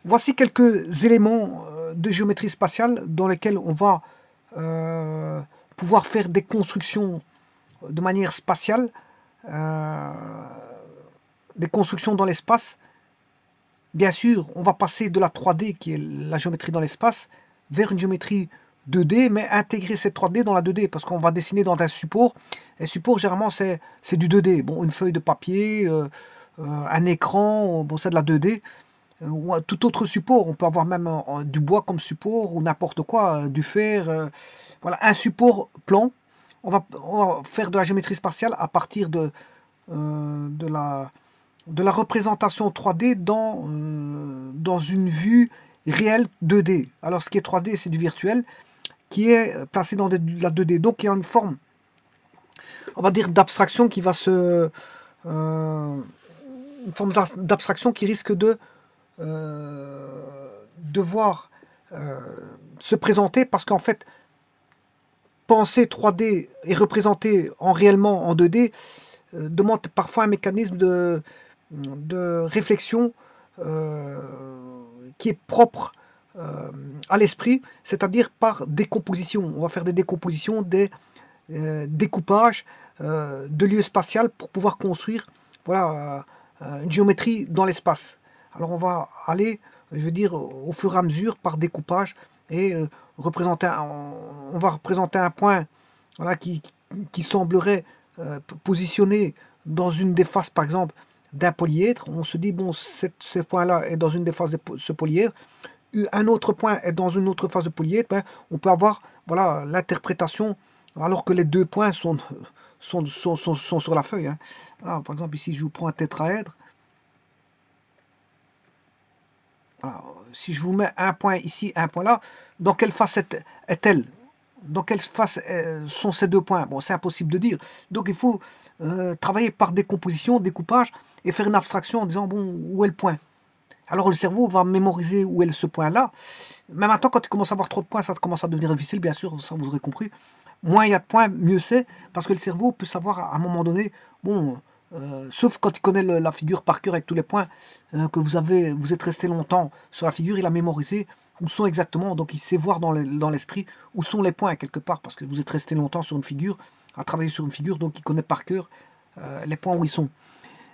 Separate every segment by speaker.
Speaker 1: Voici quelques éléments de géométrie spatiale dans lesquels on va euh, pouvoir faire des constructions de manière spatiale, euh, des constructions dans l'espace. Bien sûr, on va passer de la 3D, qui est la géométrie dans l'espace, vers une géométrie 2D, mais intégrer cette 3D dans la 2D, parce qu'on va dessiner dans un support. Et support, généralement, c'est du 2D. Bon, une feuille de papier, un écran, bon, c'est de la 2D. Ou tout autre support. On peut avoir même du bois comme support ou n'importe quoi, du fer. Voilà, un support plan. On va faire de la géométrie spatiale à partir euh, de, la, de la représentation 3D dans une vue réelle 2D. Alors ce qui est 3D, c'est du virtuel qui est placé dans la 2D. Donc il y a une forme, on va dire, d'abstraction qui va se... une forme d'abstraction qui risque devoir euh, se présenter parce qu'en fait, penser 3D et représenter réellement en 2D demande parfois un mécanisme de réflexion euh, qui est propre à l'esprit, c'est-à-dire par décomposition. On va faire des décompositions, des découpages de lieux spatials pour pouvoir construire voilà, une géométrie dans l'espace. Alors on va aller, je veux dire, au fur et à mesure par découpage et on va représenter un point voilà, qui semblerait positionné dans une des faces, par exemple, d'un polyèdre. On se dit, bon, ce point-là est dans une des faces de ce polyèdre, un autre point est dans une autre phase de polyèdre, ben, on peut avoir voilà, l'interprétation alors que les deux points sont sur la feuille. Hein. Voilà, par exemple, ici, je vous prends un tétraèdre. Voilà, si je vous mets un point ici, un point là, dans quelle face est-elle? Dans quelle face sont ces deux points? Bon, c'est impossible de dire. Donc, il faut travailler par décomposition, découpage, et faire une abstraction en disant, bon, où est le point? Alors, le cerveau va mémoriser où est ce point-là. Mais maintenant, quand tu commences à avoir trop de points, ça commence à devenir difficile, bien sûr, ça vous aurez compris. Moins il y a de points, mieux c'est, parce que le cerveau peut savoir à un moment donné, bon, sauf quand il connaît la figure par cœur avec tous les points que vous êtes resté longtemps sur la figure, il a mémorisé où sont exactement, donc il sait voir dans l'esprit où sont les points quelque part, parce que vous êtes resté longtemps sur une figure, à travailler sur une figure, donc il connaît par cœur les points où ils sont.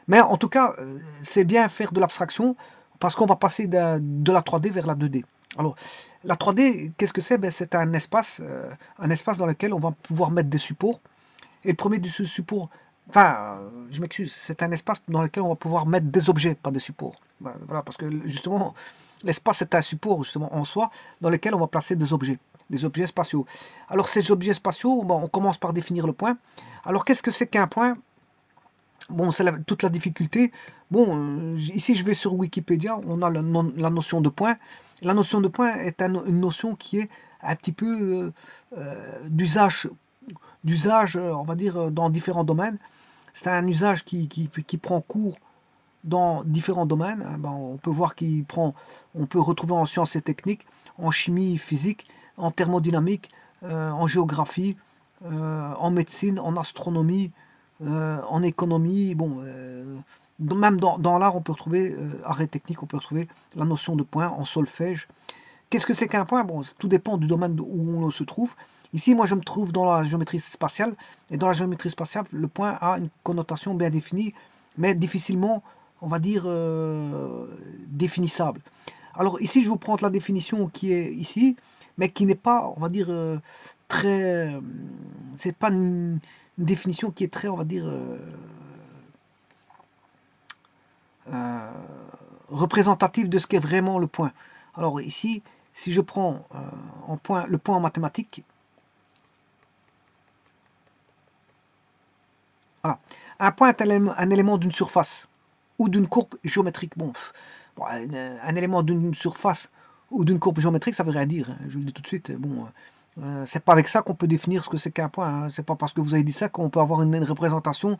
Speaker 1: Mais en tout cas, c'est bien faire de l'abstraction parce qu'on va passer de la 3D vers la 2D. Alors, la 3D, qu'est-ce que c'est? Ben, c'est un espace dans lequel on va pouvoir mettre des supports. Et le premier de ce support, enfin, je m'excuse, c'est un espace dans lequel on va pouvoir mettre des objets, pas des supports. Ben, voilà, parce que justement, l'espace est un support justement en soi dans lequel on va placer des objets spatiaux. Alors, ces objets spatiaux, bon, on commence par définir le point. Alors, qu'est-ce que c'est qu'un point? Bon, c'est toute la difficulté. Bon, ici je vais sur Wikipédia, on a la notion de point. La notion de point est une notion qui est un petit peu d'usage, on va dire, dans différents domaines. C'est un usage qui prend cours dans différents domaines. Hein. Ben, on peut voir on peut retrouver en sciences et techniques, en chimie, physique, en thermodynamique, en géographie, en médecine, en astronomie, en économie. Bon, même dans l'art, on peut retrouver, art et technique, on peut retrouver la notion de point en solfège. Qu'est-ce que c'est qu'un point? Bon, tout dépend du domaine où on se trouve. Ici, moi, je me trouve dans la géométrie spatiale. Et dans la géométrie spatiale, le point a une connotation bien définie, mais difficilement, on va dire, définissable. Alors ici, je vous prends la définition qui est ici, mais qui n'est pas, on va dire, très... c'est pas une définition qui est très, on va dire, euh, représentative de ce qu'est vraiment le point. Alors ici, si je prends le point en mathématiques, voilà. Un point est un élément d'une surface ou d'une courbe géométrique. Bon, un élément d'une surface ou d'une courbe géométrique, ça veut rien dire. Hein, je vous le dis tout de suite. Bon, c'est pas avec ça qu'on peut définir ce que c'est qu'un point. Hein. C'est pas parce que vous avez dit ça qu'on peut avoir une représentation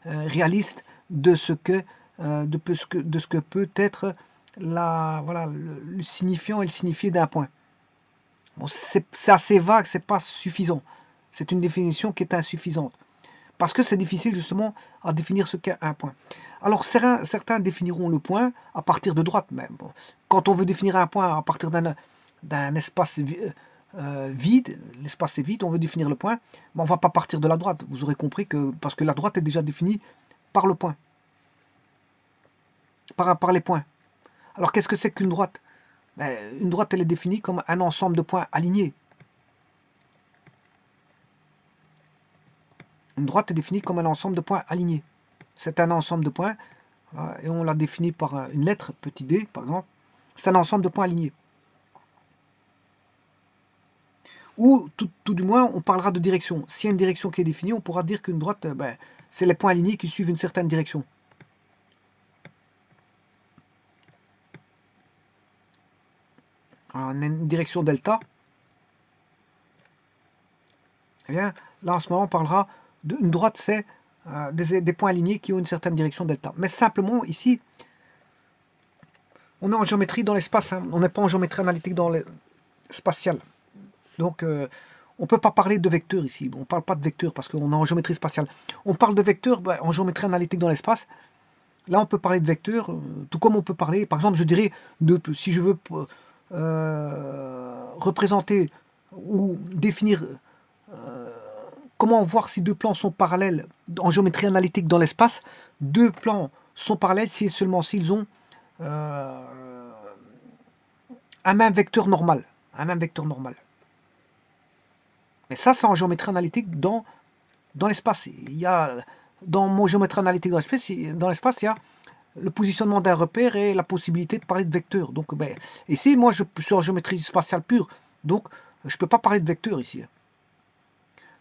Speaker 1: réaliste de ce que, de ce que peut être voilà, le signifiant et le signifié d'un point. Bon, c'est assez vague, c'est pas suffisant. C'est une définition qui est insuffisante. Parce que c'est difficile justement à définir ce qu'est un point. Alors certains définiront le point à partir de droite. Mais bon, quand on veut définir un point à partir d'un espace vide, l'espace est vide, on veut définir le point, mais on ne va pas partir de la droite. Vous aurez compris que parce que la droite est déjà définie par le point, par les points. Alors qu'est-ce que c'est qu'une droite? Ben, une droite, elle est définie comme un ensemble de points alignés. Une droite est définie comme un ensemble de points alignés. C'est un ensemble de points, et on l'a défini par une lettre, petit d par exemple. C'est un ensemble de points alignés. Ou tout du moins, on parlera de direction. S'il y a une direction qui est définie, on pourra dire qu'une droite, c'est les points alignés qui suivent une certaine direction. Alors, on a une direction delta. Eh bien, là, en ce moment, on parlera d'une droite, c'est des points alignés qui ont une certaine direction delta. Mais simplement, ici, on est en géométrie dans l'espace. Hein. On n'est pas en géométrie analytique dans le spatial. Donc, on ne peut pas parler de vecteurs ici. On ne parle pas de vecteurs parce qu'on est en géométrie spatiale. On parle de vecteurs en géométrie analytique dans l'espace. Là, on peut parler de vecteurs, tout comme on peut parler, par exemple, je dirais, si je veux représenter ou définir comment voir si deux plans sont parallèles en géométrie analytique dans l'espace. Deux plans sont parallèles si et seulement s'ils ont un même vecteur normal. Un même vecteur normal. Mais ça, c'est en géométrie analytique dans l'espace. Dans mon géométrie analytique dans l'espace, il y a le positionnement d'un repère et la possibilité de parler de vecteurs. Donc, ici, moi, je suis en géométrie spatiale pure. Donc, je ne peux pas parler de vecteurs ici.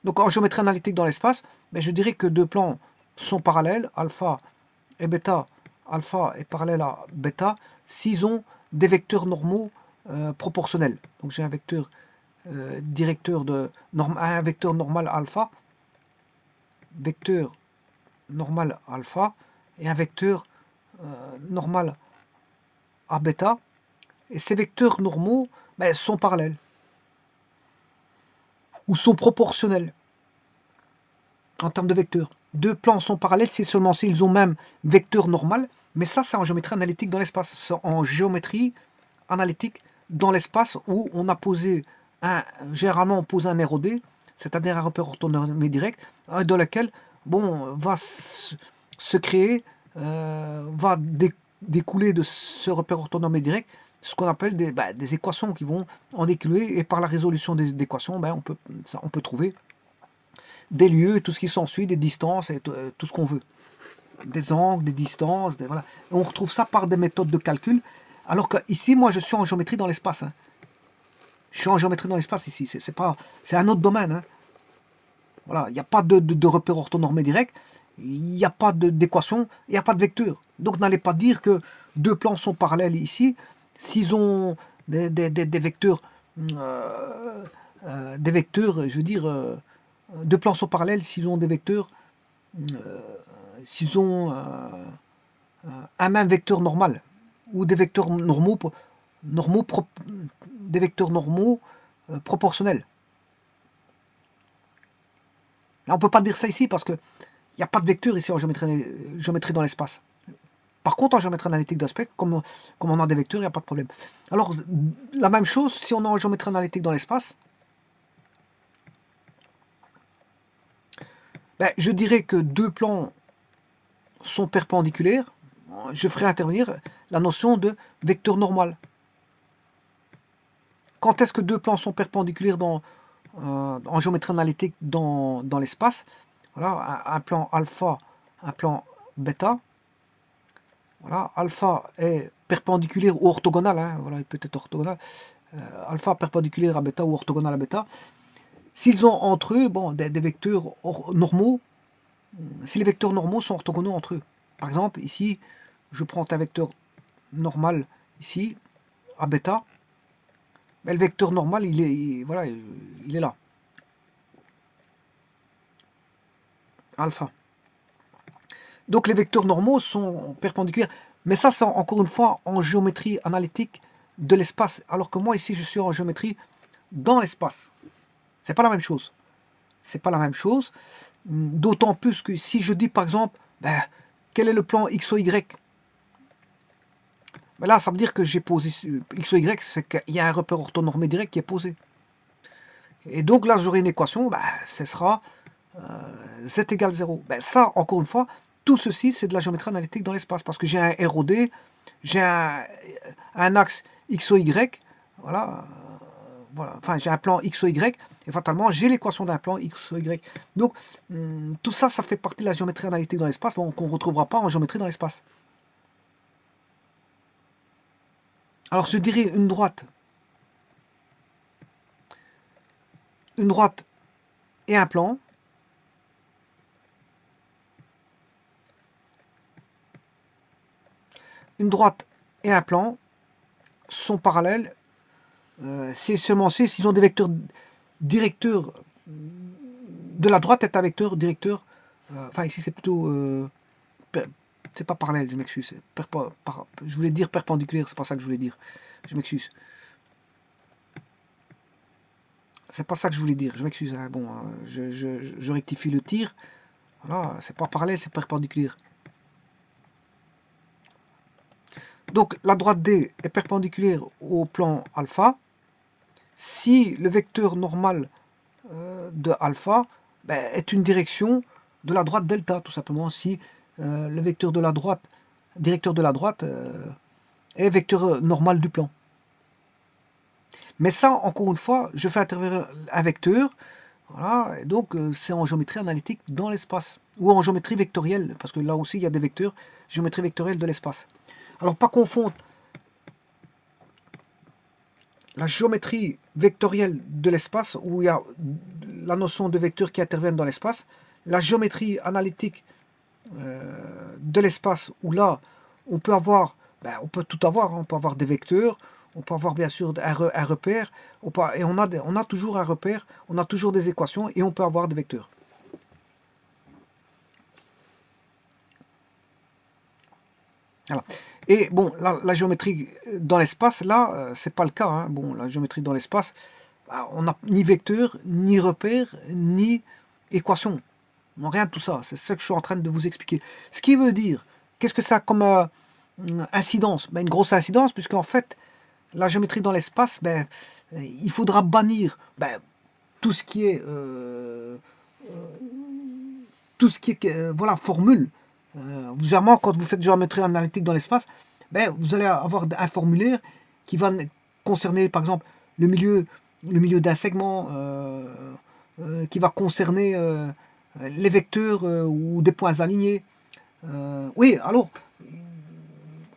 Speaker 1: Donc, en géométrie analytique dans l'espace, je dirais que deux plans sont parallèles, alpha et bêta. Alpha est parallèle à bêta s'ils ont des vecteurs normaux proportionnels. Donc, j'ai un vecteur directeur un vecteur normal alpha, vecteur normal alpha et un vecteur normal à bêta, et ces vecteurs normaux sont parallèles ou sont proportionnels en termes de vecteurs. Deux plans sont parallèles si seulement s'ils ont même vecteur normal, mais ça c'est en géométrie analytique dans l'espace. C'est en géométrie analytique dans l'espace où on a posé généralement on pose un ROD, c'est-à-dire un repère orthonormé direct, dans lequel va se créer, va découler de ce repère orthonormé direct ce qu'on appelle des équations qui vont en découler, et par la résolution des équations, on peut trouver des lieux, tout ce qui s'ensuit, des distances et tout ce qu'on veut. Des angles, des distances, voilà. Et on retrouve ça par des méthodes de calcul, alors que ici, moi, je suis en géométrie dans l'espace. Hein. Je suis en géométrie dans l'espace ici, c'est un autre domaine. Hein. Voilà, il n'y a pas de repère orthonormé direct, il n'y a pas d'équation, il n'y a pas de vecteur. Donc n'allez pas dire que deux plans sont parallèles ici, s'ils ont des vecteurs, je veux dire, deux plans sont parallèles s'ils ont des vecteurs, s'ils ont un même vecteur normal, ou des vecteurs normaux des vecteurs normaux proportionnels. Là, on ne peut pas dire ça ici parce qu'il n'y a pas de vecteur ici en géométrie dans l'espace. Par contre, en géométrie analytique d'aspect, comme on a des vecteurs, il n'y a pas de problème. Alors, la même chose, si on est en géométrie analytique dans l'espace, je dirais que deux plans sont perpendiculaires. Je ferai intervenir la notion de vecteur normal. Quand est-ce que deux plans sont perpendiculaires en géométrie analytique dans l'espace? Voilà, un plan alpha, un plan bêta. Voilà, alpha est perpendiculaire ou orthogonal, hein, voilà, il peut être orthogonal. Alpha perpendiculaire à bêta ou orthogonal à bêta. S'ils ont entre eux des vecteurs normaux, si les vecteurs normaux sont orthogonaux entre eux. Par exemple, ici, je prends un vecteur normal ici, à bêta. Mais le vecteur normal, il est là. Alpha. Donc les vecteurs normaux sont perpendiculaires. Mais ça, c'est encore une fois en géométrie analytique de l'espace. Alors que moi, ici, je suis en géométrie dans l'espace. C'est pas la même chose. C'est pas la même chose. D'autant plus que si je dis par exemple, ben, quel est le plan X ou Y, ben là ça veut dire que j'ai posé X ou Y, c'est qu'il y a un repère orthonormé direct qui est posé. Et donc là j'aurai une équation, ben, ce sera z égale 0. Ben, ça, encore une fois, tout ceci c'est de la géométrie analytique dans l'espace, parce que j'ai un ROD, j'ai un axe X ou Y, voilà, voilà, enfin j'ai un plan X ou Y, et fatalement j'ai l'équation d'un plan X ou Y. Donc tout ça, ça fait partie de la géométrie analytique dans l'espace, bon, qu'on ne retrouvera pas en géométrie dans l'espace. Alors je dirais une droite et un plan, une droite et un plan sont parallèles, c'est seulement s'ils ont des vecteurs directeurs de la droite est un vecteur directeur, enfin ici c'est plutôt, c'est pas parallèle, je m'excuse, je voulais dire perpendiculaire, c'est pas ça que je voulais dire, je m'excuse. C'est pas ça que je voulais dire, je m'excuse, hein. Bon, je rectifie le tir, voilà, c'est pas parallèle, c'est perpendiculaire. Donc la droite D est perpendiculaire au plan alpha, si le vecteur normal de alpha est une direction de la droite delta, tout simplement, si le vecteur de la droite, directeur de la droite, est vecteur normal du plan. Mais ça, encore une fois, je fais intervenir un vecteur, voilà, et donc c'est en géométrie analytique dans l'espace, ou en géométrie vectorielle, parce que là aussi il y a des vecteurs, géométrie vectorielle de l'espace. Alors pas confondre la géométrie vectorielle de l'espace, où il y a la notion de vecteurs qui interviennent dans l'espace, la géométrie analytique de l'espace, où là, on peut avoir, on peut tout avoir, hein. On peut avoir des vecteurs, on peut avoir bien sûr un repère, et on a toujours un repère, on a toujours des équations, et on peut avoir des vecteurs. Voilà. Et bon, la géométrie dans l'espace, là, c'est pas le cas, hein. Bon, la géométrie dans l'espace, on n'a ni vecteur, ni repère, ni équation. Non, rien de tout ça. C'est ce que je suis en train de vous expliquer. Ce qui veut dire, qu'est-ce que ça a comme incidence? Une grosse incidence, puisqu'en fait, la géométrie dans l'espace, il faudra bannir tout ce qui est, voilà, formule. Généralement, quand vous faites géométrie analytique dans l'espace, vous allez avoir un formulaire qui va concerner, par exemple, le milieu d'un segment, qui va concerner les vecteurs ou des points alignés. Oui, alors,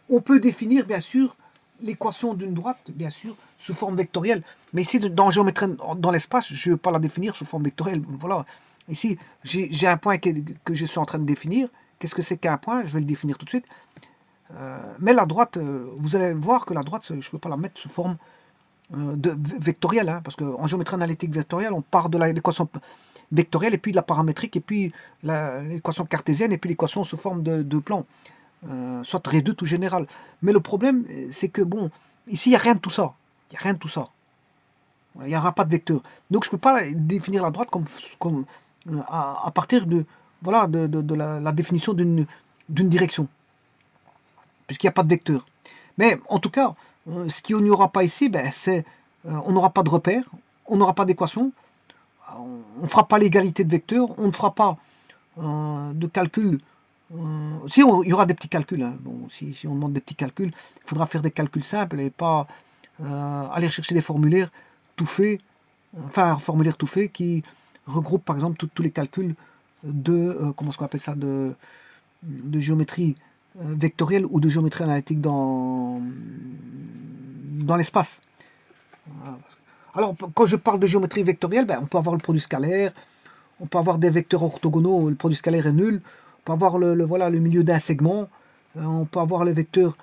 Speaker 1: on peut définir, bien sûr, l'équation d'une droite, bien sûr, sous forme vectorielle. Mais ici, dans géométrie dans l'espace, je ne vais pas la définir sous forme vectorielle. Voilà. Ici, j'ai un point que je suis en train de définir. Qu'est-ce que c'est qu'un point? Je vais le définir tout de suite. Mais la droite, vous allez voir que la droite, je ne peux pas la mettre sous forme vectorielle, hein, parce qu'en géométrie analytique vectorielle, on part de l'équation vectorielle, et puis de la paramétrique, et puis l'équation cartésienne, et puis l'équation sous forme de plan, soit réduite ou générale. Mais le problème, c'est que, bon, ici, il n'y a rien de tout ça. Il n'y a rien de tout ça. Il n'y aura pas de vecteur. Donc, je ne peux pas définir la droite comme à partir de, voilà, de la définition d'une direction, puisqu'il n'y a pas de vecteur. Mais en tout cas, ce qu'il n'y aura pas ici, c'est on n'aura pas de repère, on n'aura pas d'équation, on ne fera pas l'égalité de vecteurs, on ne fera pas de calcul. Si, il y aura des petits calculs, hein. Bon, si on demande des petits calculs, il faudra faire des calculs simples et pas aller chercher des formulaires tout faits, enfin un formulaire tout fait qui regroupe par exemple tous les calculs de, comment est-ce qu'on appelle ça, de géométrie vectorielle ou de géométrie analytique dans l'espace. Alors, quand je parle de géométrie vectorielle, on peut avoir le produit scalaire, on peut avoir des vecteurs orthogonaux où le produit scalaire est nul, on peut avoir voilà, le milieu d'un segment, on peut avoir les vecteurs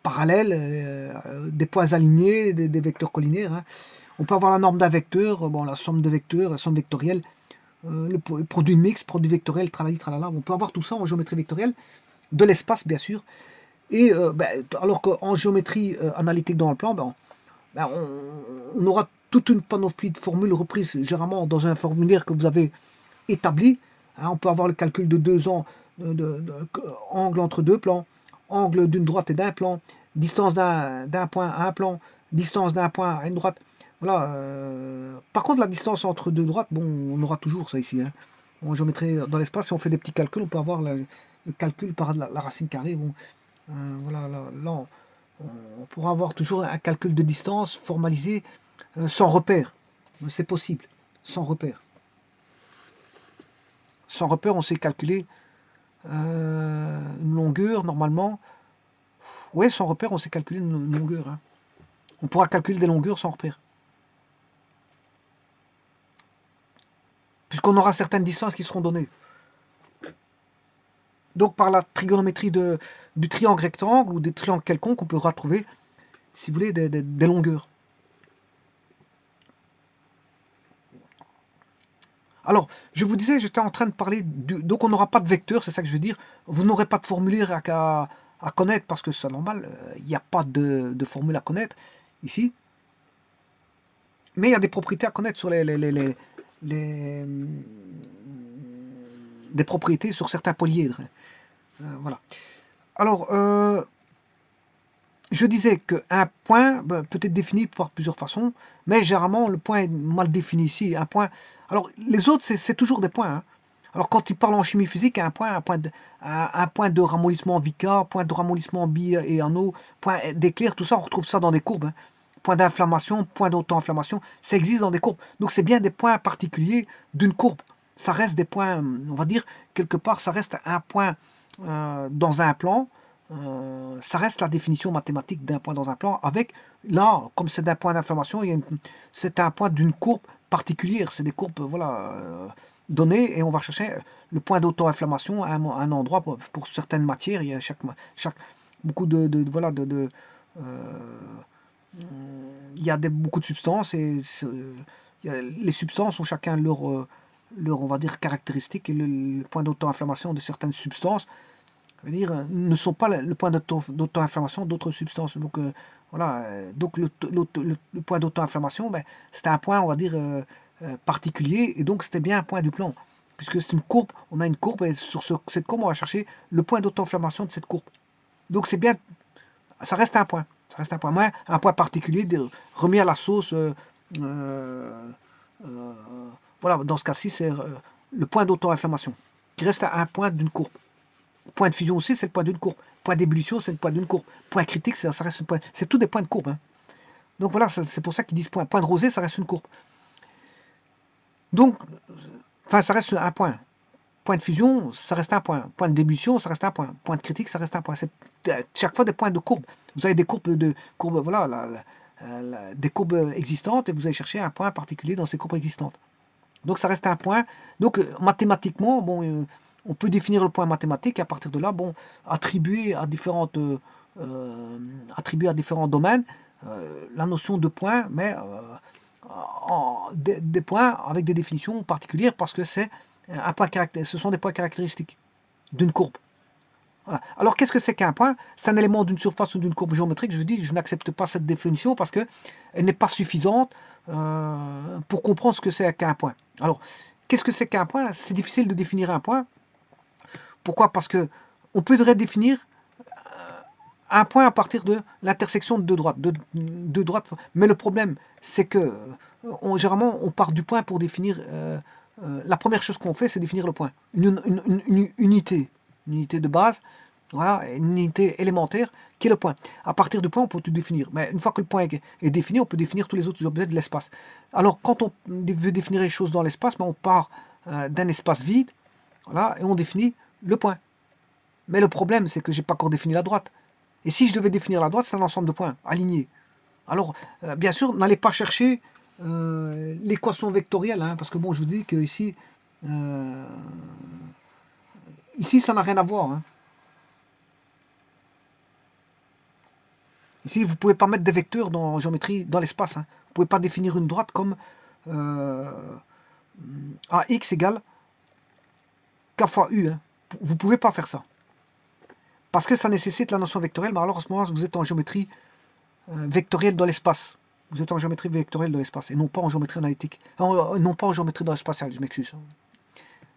Speaker 1: parallèles, des points alignés, des vecteurs collinaires, hein. On peut avoir la norme d'un vecteur, bon, la somme de vecteurs, la somme vectorielle, le produit mixte, produit vectoriel, tralali, tralala. On peut avoir tout ça en géométrie vectorielle, de l'espace bien sûr. Et alors qu'en géométrie analytique dans le plan, on aura toute une panoplie de formules reprises généralement dans un formulaire que vous avez établi. Hein, on peut avoir le calcul de 2 ans, angle entre deux plans, angle d'une droite et d'un plan, distance d'un point à un plan, distance d'un point à une droite. Voilà. Par contre, la distance entre deux droites, bon, on aura toujours ça ici. Hein. En géométrie dans l'espace, si on fait des petits calculs, on peut avoir le calcul par la racine carrée. Bon, voilà, là, on pourra avoir toujours un calcul de distance formalisé sans repère. C'est possible, sans repère. Sans repère, on sait calculer une longueur, normalement. Oui, sans repère, on sait calculer une longueur. Hein. On pourra calculer des longueurs sans repère. Puisqu'on aura certaines distances qui seront données. Donc, par la trigonométrie du triangle rectangle ou des triangles quelconques, on pourra trouver, si vous voulez, des longueurs. Alors, je vous disais, j'étais en train de parler, donc on n'aura pas de vecteur, c'est ça que je veux dire. Vous n'aurez pas de formulaire à connaître, parce que c'est normal, il n'y a pas de formule à connaître ici. Mais il y a des propriétés à connaître sur des propriétés sur certains polyèdres. Voilà. Alors, je disais qu'un point peut être défini par plusieurs façons, mais généralement le point est mal défini ici. Un point. Alors les autres, c'est toujours des points. Hein. Alors quand ils parlent en chimie physique, un point de ramollissement Vica, point de ramollissement bi et anneau, point d'éclair, tout ça, on retrouve ça dans des courbes. Hein. Point d'inflammation, point d'auto-inflammation, ça existe dans des courbes. Donc c'est bien des points particuliers d'une courbe. Ça reste des points, on va dire, quelque part, ça reste un point dans un plan. Ça reste la définition mathématique d'un point dans un plan, avec, là, comme c'est d'un point d'inflammation, c'est un point d'une courbe particulière, c'est des courbes voilà, données, et on va chercher le point d'auto-inflammation à un endroit pour certaines matières, il y a beaucoup voilà, il y a beaucoup de substances, et les substances ont chacun leur on va dire, caractéristiques, et le point d'auto-inflammation de certaines substances dire, ne sont pas le point d'auto-inflammation d'autres substances. Donc, voilà, donc le point d'auto-inflammation, ben, c'était un point, on va dire, particulier, et donc c'était bien un point du plan. Puisque c'est une courbe, on a une courbe, et sur cette courbe, on va chercher le point d'auto-inflammation de cette courbe. Donc c'est bien, ça reste un point. Ça reste un point. Mais un point particulier remis à la sauce. Voilà, dans ce cas-ci, c'est le point d'auto-inflammation, qui reste un point d'une courbe. Point de fusion aussi, c'est le point d'une courbe. Point d'ébullition, c'est le point d'une courbe. Point critique, ça reste un point. C'est tous des points de courbe. Hein. Donc voilà, c'est pour ça qu'ils disent point. Point de rosée, ça reste une courbe. Donc, enfin, ça reste un point. Point de fusion, ça reste un point. Point de d'ébullition, ça reste un point. Point de critique, ça reste un point. C'est chaque fois des points de courbe. Vous avez des courbes, voilà, des courbes existantes, et vous allez chercher un point particulier dans ces courbes existantes. Donc ça reste un point. Donc mathématiquement, bon, on peut définir le point mathématique, et à partir de là, bon, attribuer à différents domaines la notion de point, mais des points avec des définitions particulières, parce que c'est un point ce sont des points caractéristiques d'une courbe. Voilà. Alors qu'est-ce que c'est qu'un point? C'est un élément d'une surface ou d'une courbe géométrique. Je dis, je n'accepte pas cette définition parce qu'elle n'est pas suffisante pour comprendre ce que c'est qu'un point. Alors, qu'est-ce que c'est qu'un point? C'est difficile de définir un point. Pourquoi? Parce que on peut définir un point à partir de l'intersection de deux droites. Mais le problème, c'est que généralement, on part du point pour définir. La première chose qu'on fait, c'est définir le point. Une unité de base, voilà, une unité élémentaire qui est le point. À partir du point, on peut tout définir. Mais une fois que le point est défini, on peut définir tous les autres objets de l'espace. Alors, quand on veut définir les choses dans l'espace, on part d'un espace vide, voilà, et on définit le point. Mais le problème, c'est que je n'ai pas encore défini la droite. Et si je devais définir la droite, c'est un ensemble de points alignés. Alors, bien sûr, n'allez pas chercher l'équation vectorielle, hein, parce que bon, je vous dis que ici, ça n'a rien à voir. Hein. Ici, vous ne pouvez pas mettre des vecteurs en géométrie dans l'espace. Hein. Vous ne pouvez pas définir une droite comme AX égale K fois U. Hein. Vous ne pouvez pas faire ça. Parce que ça nécessite la notion vectorielle, mais alors à ce moment-là, vous êtes en géométrie vectorielle dans l'espace. Vous êtes en géométrie vectorielle de l'espace et non pas en géométrie analytique. Non pas en géométrie spatiale, je m'excuse.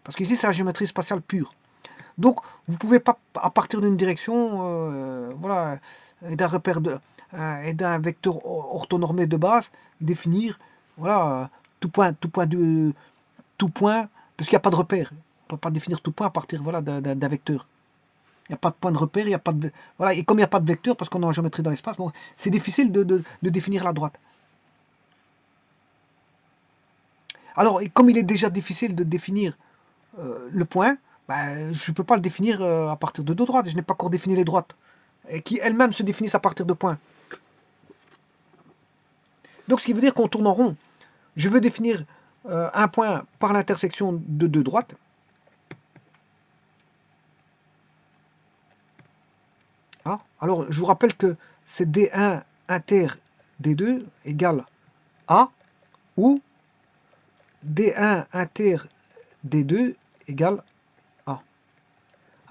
Speaker 1: Parce qu'ici, c'est la géométrie spatiale pure. Donc, vous ne pouvez pas, à partir d'une direction, voilà, et d'un repère et d'un vecteur orthonormé de base, définir, voilà, tout point, parce qu'il n'y a pas de repère. On ne peut pas définir tout point à partir, voilà, d'un vecteur. Il n'y a pas de point de repère, il n'y a pas de, voilà, et comme il n'y a pas de vecteur, parce qu'on est en géométrie dans l'espace, bon, c'est difficile de définir la droite. Alors, comme il est déjà difficile de définir le point, ben, je ne peux pas le définir à partir de deux droites. Je n'ai pas encore défini les droites, et qui elles-mêmes se définissent à partir de points. Donc, ce qui veut dire qu'on tourne en rond. Je veux définir un point par l'intersection de deux droites. Ah, alors, je vous rappelle que c'est D1 inter D2 égale A, ou D1 inter D2 égale A.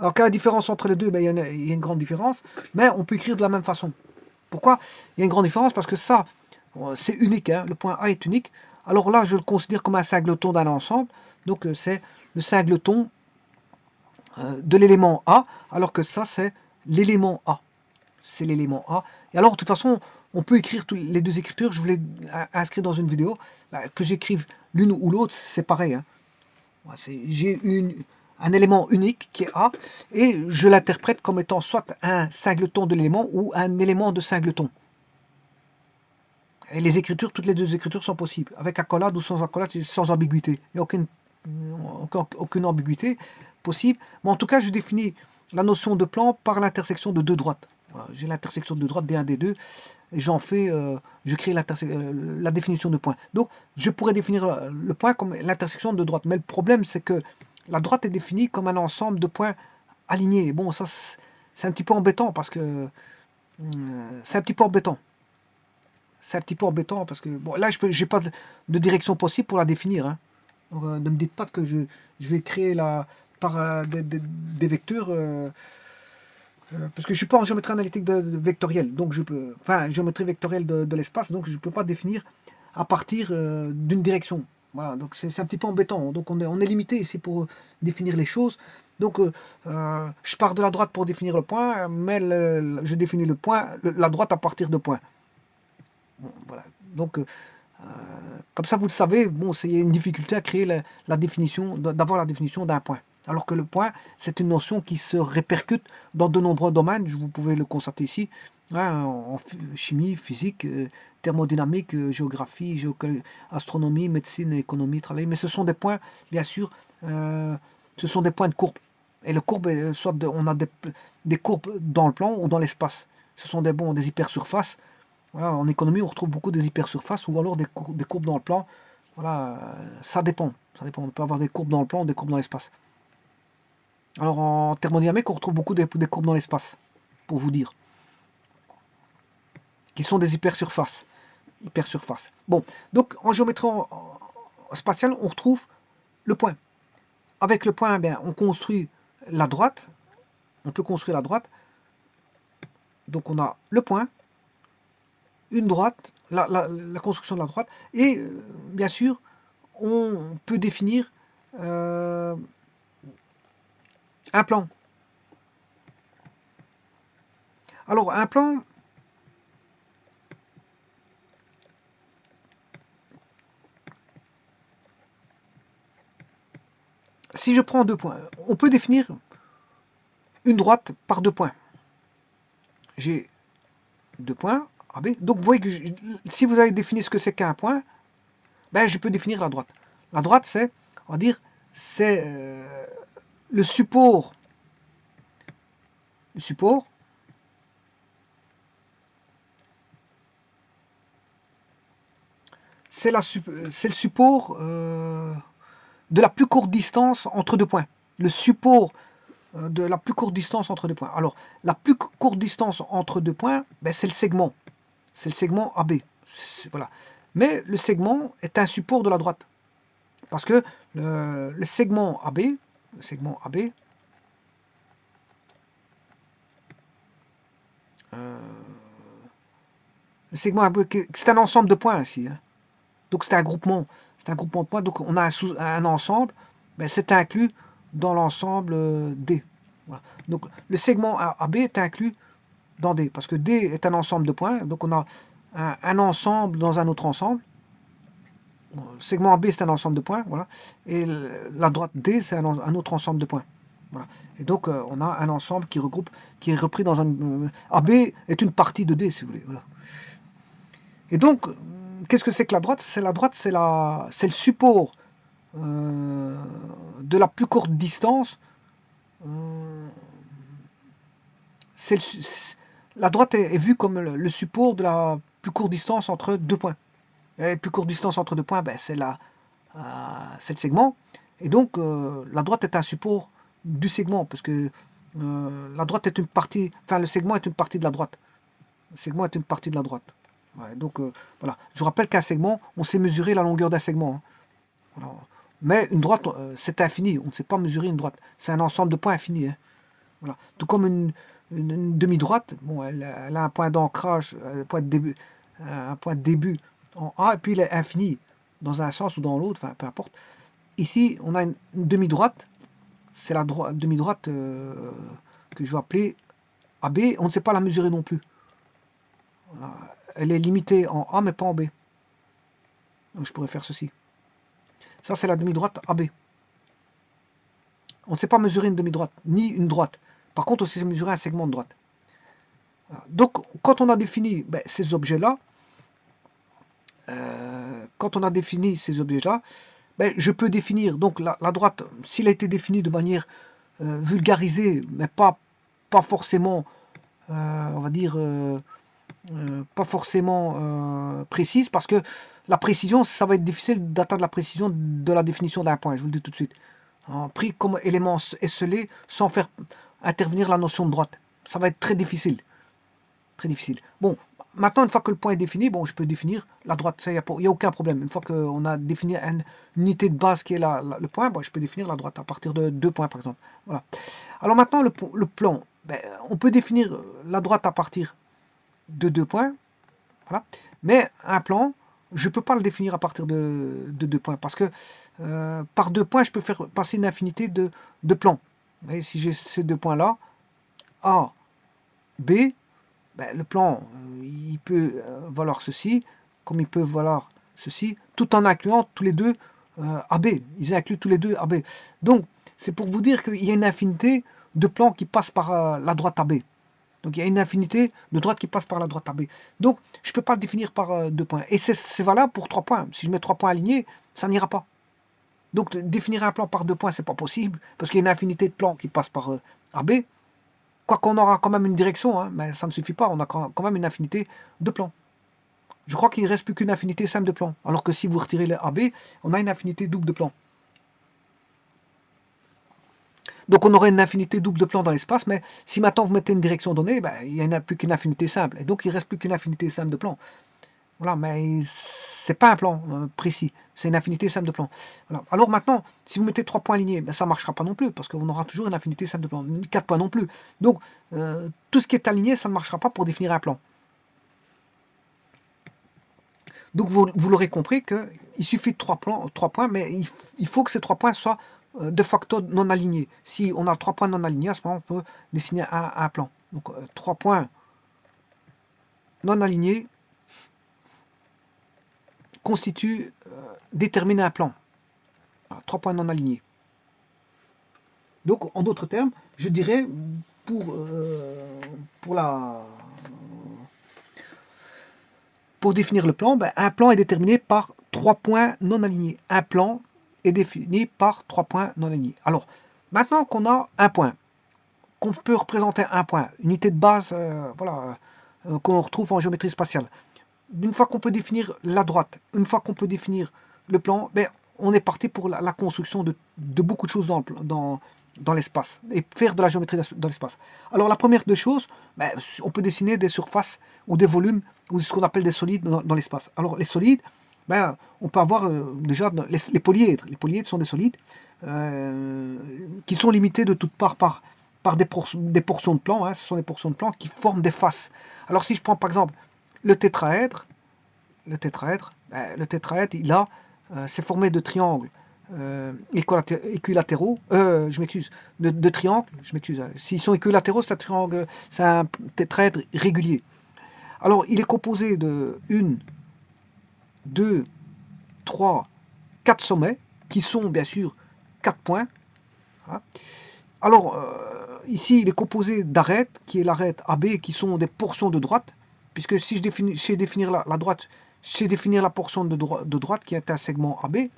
Speaker 1: Alors, quelle est la différence entre les deux? Ben, il y a une grande différence, mais on peut écrire de la même façon. Pourquoi il y a une grande différence? Parce que ça, c'est unique, hein, le point A est unique. Alors là, je le considère comme un singleton d'un ensemble. Donc, c'est le singleton de l'élément A, alors que ça, c'est l'élément A. C'est l'élément A. Et alors, de toute façon, on peut écrire les deux écritures. Je voulais inscrire dans une vidéo. Que j'écrive l'une ou l'autre, c'est pareil. Hein. J'ai un élément unique qui est A, et je l'interprète comme étant soit un singleton de l'élément ou un élément de singleton. Et les écritures, toutes les deux écritures sont possibles, avec accolade ou sans accolade, sans ambiguïté. Il n'y a aucune ambiguïté possible. Mais en tout cas, je définis la notion de plan par l'intersection de deux droites. Voilà, j'ai l'intersection de droite D1, D2, et j'en fais, je crée la définition de point. Donc, je pourrais définir le point comme l'intersection de droite. Mais le problème, c'est que la droite est définie comme un ensemble de points alignés. Bon, ça, c'est un petit peu embêtant parce que c'est un petit peu embêtant. C'est un petit peu embêtant parce que bon, là, je n'ai pas de direction possible pour la définir. Hein. Donc, ne me dites pas que je vais créer par des vecteurs. Parce que je ne suis pas en géométrie analytique vectorielle, donc enfin géométrie vectorielle de l'espace, donc je ne peux pas définir à partir d'une direction. Voilà, donc c'est un petit peu embêtant. Donc on est limité ici pour définir les choses. Donc je pars de la droite pour définir le point, mais je définis le point, la droite à partir de points. Bon, voilà. Donc comme ça vous le savez, bon, c'est une difficulté à créer la définition, d'avoir la définition d'un point. Alors que le point, c'est une notion qui se répercute dans de nombreux domaines, vous pouvez le constater ici, hein, en chimie, physique, thermodynamique, géographie, astronomie, médecine, économie, travail. Mais ce sont des points, bien sûr, ce sont des points de courbe. Et le courbe, on a des courbes dans le plan ou dans l'espace. Ce sont des hypersurfaces. Voilà, en économie, on retrouve beaucoup des hypersurfaces ou alors des courbes dans le plan. Voilà, ça dépend. Ça dépend. On peut avoir des courbes dans le plan ou des courbes dans l'espace. Alors en thermodynamique, on retrouve beaucoup des courbes dans l'espace, pour vous dire, qui sont des hypersurfaces. Bon, donc en géométrie spatiale, on retrouve le point. Avec le point, bien, on construit la droite. On peut construire la droite. Donc on a le point, une droite, la construction de la droite, et bien sûr, on peut définir un plan. Alors, un plan, si je prends deux points, on peut définir une droite par deux points. J'ai deux points, A, B. Donc, vous voyez que si vous avez défini ce que c'est qu'un point, ben, je peux définir la droite. La droite, c'est, on va dire, c'est le support. Le support. C'est le support de la plus courte distance entre deux points. Le support de la plus courte distance entre deux points. Alors, la plus courte distance entre deux points, ben, c'est le segment. C'est le segment AB. Voilà. Mais le segment est un support de la droite. Parce que le segment AB, Le segment AB, c'est un ensemble de points ici. Hein. Donc c'est un groupement. C'est un groupement de points. Donc on a un ensemble. Ben, c'est inclus dans l'ensemble D. Voilà. Donc le segment AB est inclus dans D. Parce que D est un ensemble de points. Donc on a un ensemble dans un autre ensemble. Le segment AB c'est un ensemble de points. Voilà. Et la droite D c'est un autre ensemble de points. Voilà. Et donc on a un ensemble qui regroupe, qui est repris dans un... AB est une partie de D si vous voulez. Voilà. Et donc, qu'est-ce que c'est que la droite? C'est le support de la plus courte distance. La droite est vue comme le support de la plus courte distance entre deux points. Et la plus courte distance entre deux points, ben, c'est le segment. Et donc, la droite est un support du segment, parce que la droite est une partie, enfin le segment est une partie de la droite. Le segment est une partie de la droite. Ouais, donc voilà, je vous rappelle qu'un segment, on sait mesurer la longueur d'un segment. Hein. Voilà. Mais une droite, c'est infini, on ne sait pas mesurer une droite. C'est un ensemble de points infini. Hein. Voilà. Tout comme une demi-droite, bon, elle a un point d'ancrage, un point de début en A, et puis elle est infinie dans un sens ou dans l'autre, enfin peu importe. Ici, on a une demi-droite, c'est la demi-droite que je vais appeler AB, on ne sait pas la mesurer non plus. Voilà. Elle est limitée en A mais pas en B. Donc je pourrais faire ceci. Ça c'est la demi-droite AB. On ne sait pas mesurer une demi-droite, ni une droite. Par contre, on sait mesurer un segment de droite. Voilà. Donc quand on a défini ces objets-là, je peux définir donc la droite, s'il a été défini de manière vulgarisée, mais pas forcément, on va dire, pas forcément précise, parce que la précision, ça va être difficile d'atteindre la précision de la définition d'un point, je vous le dis tout de suite. Pris comme élément esselé sans faire intervenir la notion de droite. Ça va être très difficile. Très difficile. Bon, maintenant, une fois que le point est défini, bon, je peux définir la droite, ça, il n'y a aucun problème. Une fois qu'on a défini une unité de base qui est le point, bon, je peux définir la droite à partir de 2 points, par exemple. Voilà. Alors maintenant, le plan, on peut définir la droite à partir de 2 points, voilà. Mais un plan, je ne peux pas le définir à partir de 2 points, parce que par 2 points, je peux faire passer une infinité de plans. Vous voyez, si j'ai ces 2 points-là, A, B, le plan, il peut valoir ceci, comme il peut valoir ceci, tout en incluant tous les deux AB. Ils incluent tous les deux AB. Donc, c'est pour vous dire qu'il y a une infinité de plans qui passent par la droite AB. Donc, il y a une infinité de droites qui passent par la droite AB. Donc, je ne peux pas le définir par 2 points. Et c'est valable pour 3 points. Si je mets 3 points alignés, ça n'ira pas. Donc, définir un plan par 2 points, c'est pas possible, parce qu'il y a une infinité de plans qui passent par AB. Quoi qu'on aura quand même une direction, hein, mais ça ne suffit pas, on a quand même une infinité de plans. Je crois qu'il ne reste plus qu'une infinité simple de plans. Alors que si vous retirez les AB, on a une infinité double de plans. Donc on aurait une infinité double de plans dans l'espace, mais si maintenant vous mettez une direction donnée, il n'y en a plus qu'une infinité simple. Et donc il ne reste plus qu'une infinité simple de plans. Voilà, mais c'est pas un plan précis, c'est une infinité simple de plans. Voilà. Alors maintenant, si vous mettez 3 points alignés, ça ne marchera pas non plus, parce qu'on aura toujours une infinité simple de plans, ni 4 points non plus. Donc tout ce qui est aligné, ça ne marchera pas pour définir un plan. Donc vous l'aurez compris qu'il suffit de 3 points, mais il faut que ces 3 points soient de facto non alignés. Si on a 3 points non alignés, à ce moment on peut dessiner un plan. Donc 3 points non alignés déterminer un plan. Voilà, 3 points non alignés. Donc, en d'autres termes, je dirais, pour définir le plan, un plan est déterminé par 3 points non alignés. Un plan est défini par 3 points non alignés. Alors, maintenant qu'on a un point, qu'on peut représenter un point, unité de base qu'on retrouve en géométrie spatiale, une fois qu'on peut définir la droite, une fois qu'on peut définir le plan, on est parti pour la construction de beaucoup de choses dans l'espace et faire de la géométrie dans l'espace. Alors la première des choses, on peut dessiner des surfaces ou des volumes ou ce qu'on appelle des solides dans l'espace. Alors les solides, on peut avoir déjà les polyèdres. Les polyèdres sont des solides qui sont limités de toutes parts par des portions de plan. Ce sont des portions de plan qui forment des faces. Alors si je prends par exemple le tétraèdre, le tétraèdre, c'est formé de triangles équilatéraux, je m'excuse, de triangles, je m'excuse, s'ils sont équilatéraux, c'est un triangle, c'est un tétraèdre régulier. Alors, il est composé de 1, 2, 3, 4 sommets, qui sont bien sûr 4 points. Voilà. Alors, ici, il est composé d'arêtes, qui est l'arête AB, qui sont des portions de droite, puisque si je sais définir la droite, je sais définir la portion de droite, qui est un segment AB,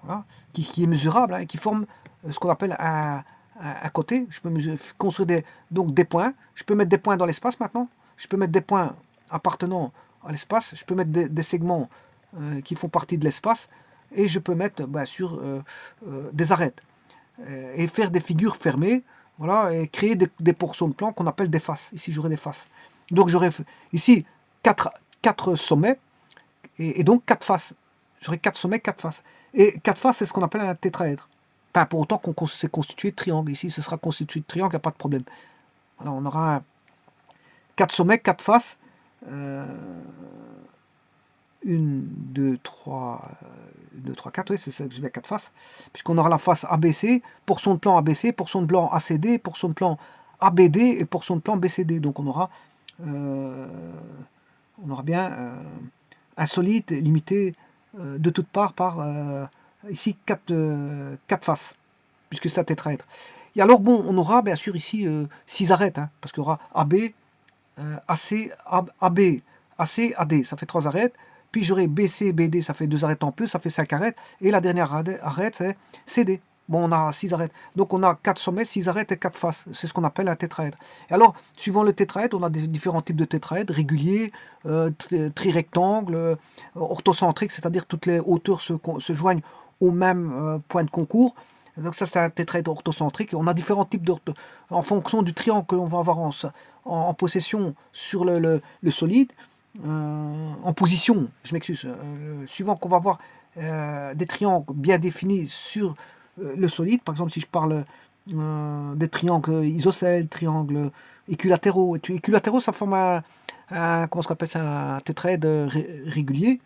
Speaker 1: voilà, qui est mesurable, hein, qui forme ce qu'on appelle un côté. Je peux construire donc des points. Je peux mettre des points dans l'espace maintenant. Je peux mettre des points appartenant à l'espace. Je peux mettre des segments qui font partie de l'espace. Et je peux mettre bien sûr des arêtes. Et faire des figures fermées. Voilà, et créer des portions de plan qu'on appelle des faces. Ici, j'aurai des faces. Donc, j'aurai ici 4 sommets et donc 4 faces. J'aurai 4 sommets, 4 faces. Et 4 faces, c'est ce qu'on appelle un tétraèdre. Pas pour autant qu'on s'est constitué de triangle. Ici, ce sera constitué de triangle, il n'y a pas de problème. Voilà, on aura 4 sommets, 4 faces. 1, 2, 3, 4, oui, c'est bien 4 faces. Puisqu'on aura la face ABC, portion de plan ABC, portion de plan ACD, portion de plan ABD et portion de plan BCD. Donc on aura bien un solide limité de toutes parts par ici 4 faces, puisque c'est un tétraèdre. Et alors bon, on aura bien sûr ici 6 arêtes, hein, parce qu'il y aura AB, AC, AB, AC, AD, ça fait 3 arêtes. Puis j'aurai BC, BD, ça fait 2 arêtes en plus, ça fait 5 arêtes. Et la dernière arête, c'est CD. Bon, on a 6 arêtes. Donc on a 4 sommets, 6 arêtes et 4 faces. C'est ce qu'on appelle un tétraèdre. Et alors, suivant le tétraèdre, on a différents types de tétraèdres, réguliers, trirectangles, orthocentriques, c'est-à-dire toutes les hauteurs se joignent au même point de concours. Donc ça, c'est un tétraèdre orthocentrique. On a différents types en fonction du triangle que l'on va avoir en possession sur le solide. En position, je m'excuse, suivant qu'on va avoir des triangles bien définis sur le solide, par exemple si je parle des triangles isocèles, triangles équilatéraux, équilatéraux ça forme comment on appelle ça, un tétraèdre régulier,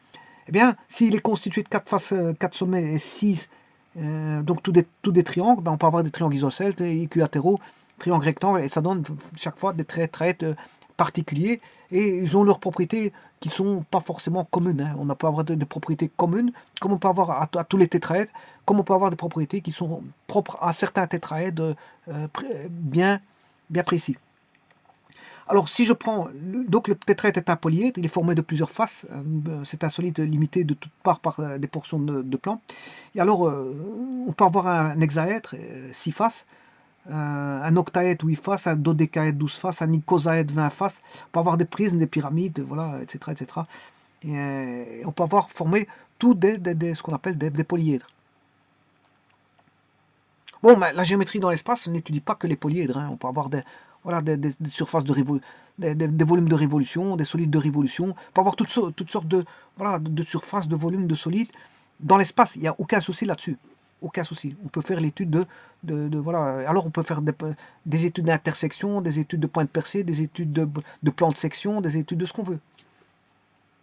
Speaker 1: eh bien s'il est constitué de 4 faces, 4 sommets et 6, donc tous des triangles, ben, on peut avoir des triangles isocèles, équilatéraux, triangles rectangles, et ça donne chaque fois des tétraèdres particuliers, et ils ont leurs propriétés qui ne sont pas forcément communes. Hein. On peut avoir des propriétés communes, comme on peut avoir à tous les tétraèdres, comme on peut avoir des propriétés qui sont propres à certains tétraèdres bien précis. Alors si je prends, donc le tétraèdre est un polyèdre, il est formé de plusieurs faces, c'est un solide limité de toutes parts par des portions de plan. Et alors on peut avoir un hexaèdre, 6 faces, un octaèdre 8 faces, un dodécaèdre 12 faces, un icosaèdre 20 faces. On peut avoir des prismes, des pyramides, voilà, etc. etc. Et on peut avoir formé tout ce qu'on appelle des polyèdres. Bon, la géométrie dans l'espace n'étudie pas que les polyèdres. Hein. On peut avoir des surfaces de des volumes de révolution, des solides de révolution. On peut avoir toutes sortes de surfaces, de volumes, de solides. Dans l'espace, il n'y a aucun souci là-dessus. Aucun souci. On peut faire l'étude voilà. Alors on peut faire des études d'intersection, des études de points de percée, des études de plans de section, des études de ce qu'on veut.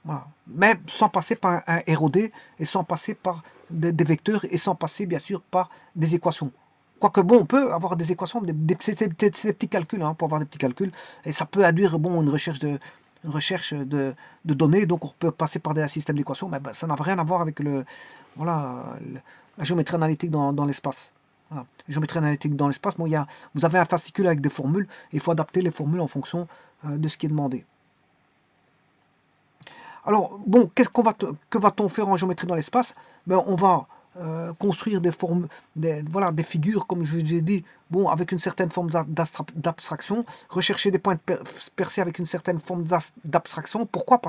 Speaker 1: Voilà. Mais sans passer par un ROD et sans passer par des vecteurs et sans passer bien sûr par des équations. Quoique bon, on peut avoir des équations, c'est des petits calculs, hein, pour avoir des petits calculs, et ça peut induire une recherche de données, donc on peut passer par des systèmes d'équations, mais ça n'a rien à voir avec la géométrie analytique dans l'espace. Voilà. La géométrie analytique dans l'espace, bon, vous avez un fascicule avec des formules, et il faut adapter les formules en fonction de ce qui est demandé. Alors, bon, que va-t-on faire en géométrie dans l'espace? Ben, on va construire des formes, des figures, comme je vous ai dit, bon, avec une certaine forme d'abstraction, rechercher des points percés avec une certaine forme d'abstraction. Pourquoi?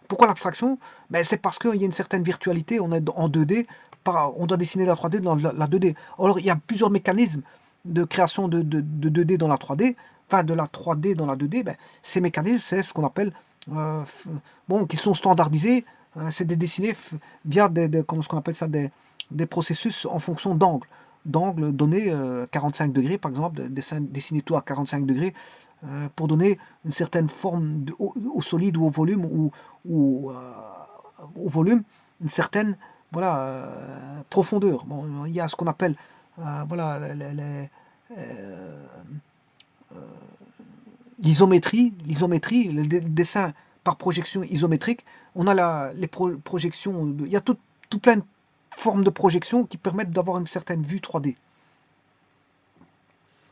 Speaker 1: Pourquoi l'abstraction? Ben, c'est parce qu'il y a une certaine virtualité, on est en 2D, on doit dessiner la 3D dans la 2D. Alors, il y a plusieurs mécanismes de création de 2D dans la 3D, enfin de la 3D dans la 2D, ben, ces mécanismes, c'est ce qu'on appelle qui sont standardisés, c'est dessinés via ce qu'on appelle ça des processus en fonction d'angle. d'angle donné, 45 degrés par exemple, dessiner tout à 45 degrés, pour donner une certaine forme au solide ou au volume, ou au volume, une certaine, voilà, profondeur. Bon, il y a ce qu'on appelle, voilà, l'isométrie, le dessin par projection isométrique. On a les projections, il y a tout plein de formes de projection qui permettent d'avoir une certaine vue 3D.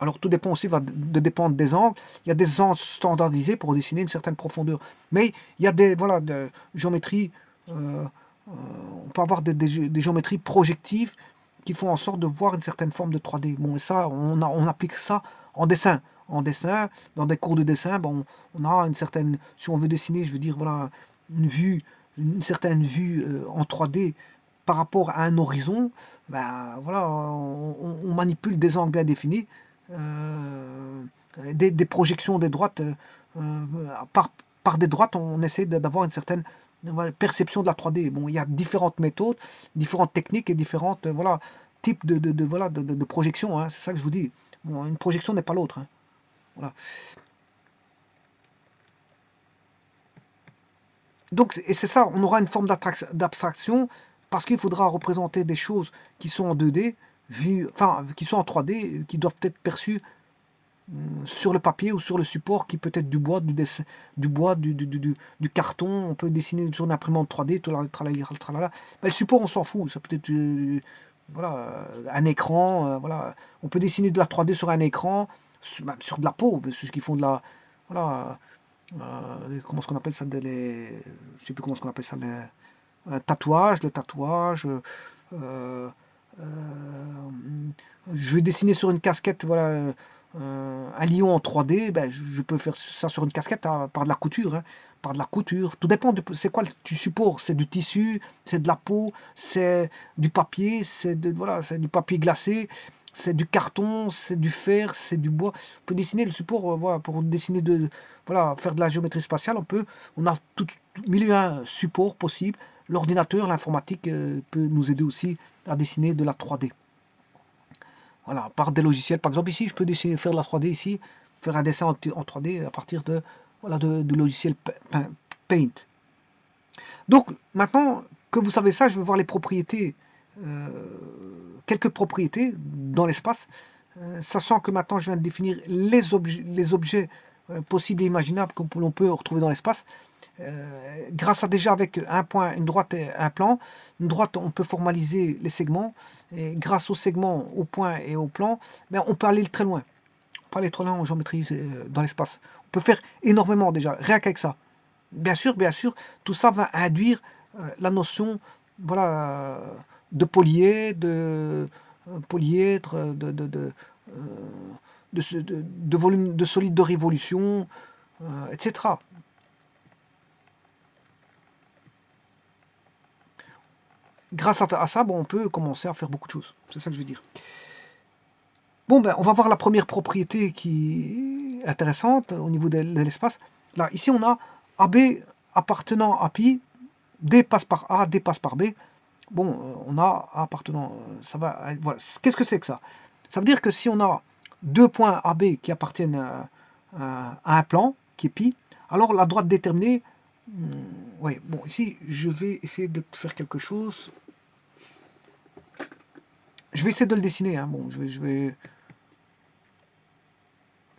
Speaker 1: Alors tout dépend aussi, va de dépendre des angles. Il y a des angles standardisés pour dessiner une certaine profondeur. Mais il y a des, voilà, de géométries, on peut avoir des géométries projectives qui font en sorte de voir une certaine forme de 3D. Bon, et ça, on applique ça en dessin. En dessin, dans des cours de dessin, bon, on a une certaine, si on veut dessiner, je veux dire, voilà, une certaine vue en 3D par rapport à un horizon, ben voilà, on manipule des angles bien définis, euh, des projections des droites, euh, par des droites, on essaie d'avoir une certaine perception de la 3D. Bon, il y a différentes méthodes, différentes techniques et différentes, voilà, types voilà, de projections, hein, c'est ça que je vous dis. Bon, une projection n'est pas l'autre, hein, voilà. Donc, et c'est ça, on aura une forme d'abstraction parce qu'il faudra représenter des choses qui sont en 2D, enfin, qui sont en 3D, qui doivent être perçues sur le papier ou sur le support, qui peut être du bois, du dessin, du bois, du carton. On peut dessiner sur une imprimante 3D, tout tralala. Ben, le support, on s'en fout. Ça peut être voilà, un écran. Voilà. On peut dessiner de la 3D sur un écran, sur de la peau, ceux qui font de la. Voilà, comment est-ce qu'on appelle ça, je sais plus comment est-ce qu'on appelle ça, le tatouage. Euh, euh, je vais dessiner sur une casquette, voilà, un lion en 3D, ben, je peux faire ça sur une casquette, hein, par de la couture, hein, par de la couture. Tout dépend de c'est quoi le support. C'est du tissu, c'est de la peau, c'est du papier, voilà, c'est du papier glacé, c'est du carton, c'est du fer, c'est du bois. On peut dessiner le support, voilà, pour dessiner voilà, faire de la géométrie spatiale. On a tout mille et un supports possibles. L'ordinateur, l'informatique, peut nous aider aussi à dessiner de la 3D. Voilà, par des logiciels. Par exemple, ici, je peux dessiner, faire de la 3D ici, faire un dessin en 3D à partir voilà, de logiciel Paint. Donc, maintenant que vous savez ça, je vais voir les propriétés, euh, quelques propriétés dans l'espace, sachant que maintenant je viens de définir les objets possibles et imaginables que l'on peut retrouver dans l'espace. Grâce à déjà avec un point, une droite et un plan, une droite, on peut formaliser les segments, et grâce aux segments, au point et au plan, ben, on peut aller très loin. On peut aller très loin en géométrie dans l'espace. On peut faire énormément déjà, rien qu'avec ça. Bien sûr, tout ça va induire la notion, voilà, de polyèdre, euh, de volume de solide de révolution, etc. Grâce à ça, bon, on peut commencer à faire beaucoup de choses. C'est ça que je veux dire. Bon, ben, on va voir la première propriété qui est intéressante au niveau de l'espace. Là, ici, on a AB appartenant à pi, D passe par A, D passe par B. Bon, on a A appartenant, ça va, voilà. Qu'est-ce que c'est que ça? Ça veut dire que si on a deux points AB qui appartiennent à un plan, qui est pi, alors la droite déterminée, oui, bon, ici, je vais essayer de faire quelque chose. Je vais essayer de le dessiner, hein. Bon, il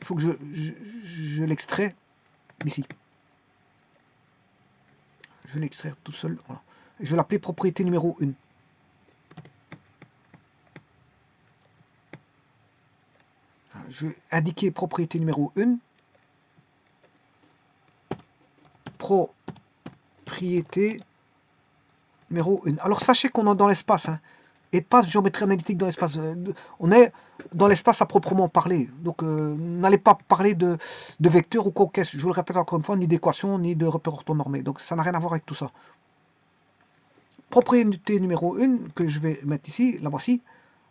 Speaker 1: faut que je l'extrais d'ici. Je vais l'extraire tout seul. Voilà. Je vais l'appeler propriété numéro 1. Je vais indiquer propriété numéro 1. Propriété numéro 1. Alors sachez qu'on est dans l'espace, hein, et pas géométrie analytique dans l'espace. On est dans l'espace à proprement parler. Donc n'allez pas parler de vecteurs ou quoi que ce soit. Je vous le répète encore une fois, ni d'équation, ni de repères orthonormés. Donc ça n'a rien à voir avec tout ça. Propriété numéro 1 que je vais mettre ici, la voici.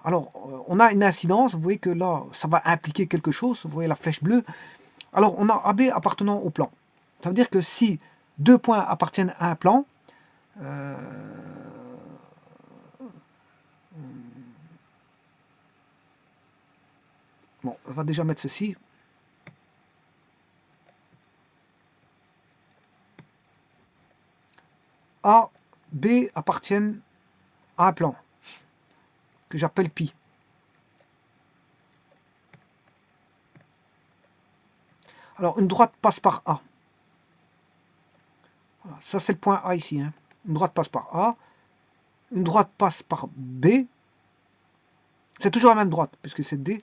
Speaker 1: Alors, on a une incidence, vous voyez que là, ça va impliquer quelque chose, vous voyez la flèche bleue. Alors, on a AB appartenant au plan. Ça veut dire que si deux points appartiennent à un plan, Bon, on va déjà mettre ceci. A, B appartiennent à un plan que j'appelle pi. Alors, une droite passe par A. Voilà, ça, c'est le point A ici. Hein. Une droite passe par A. Une droite passe par B. C'est toujours la même droite, puisque c'est D.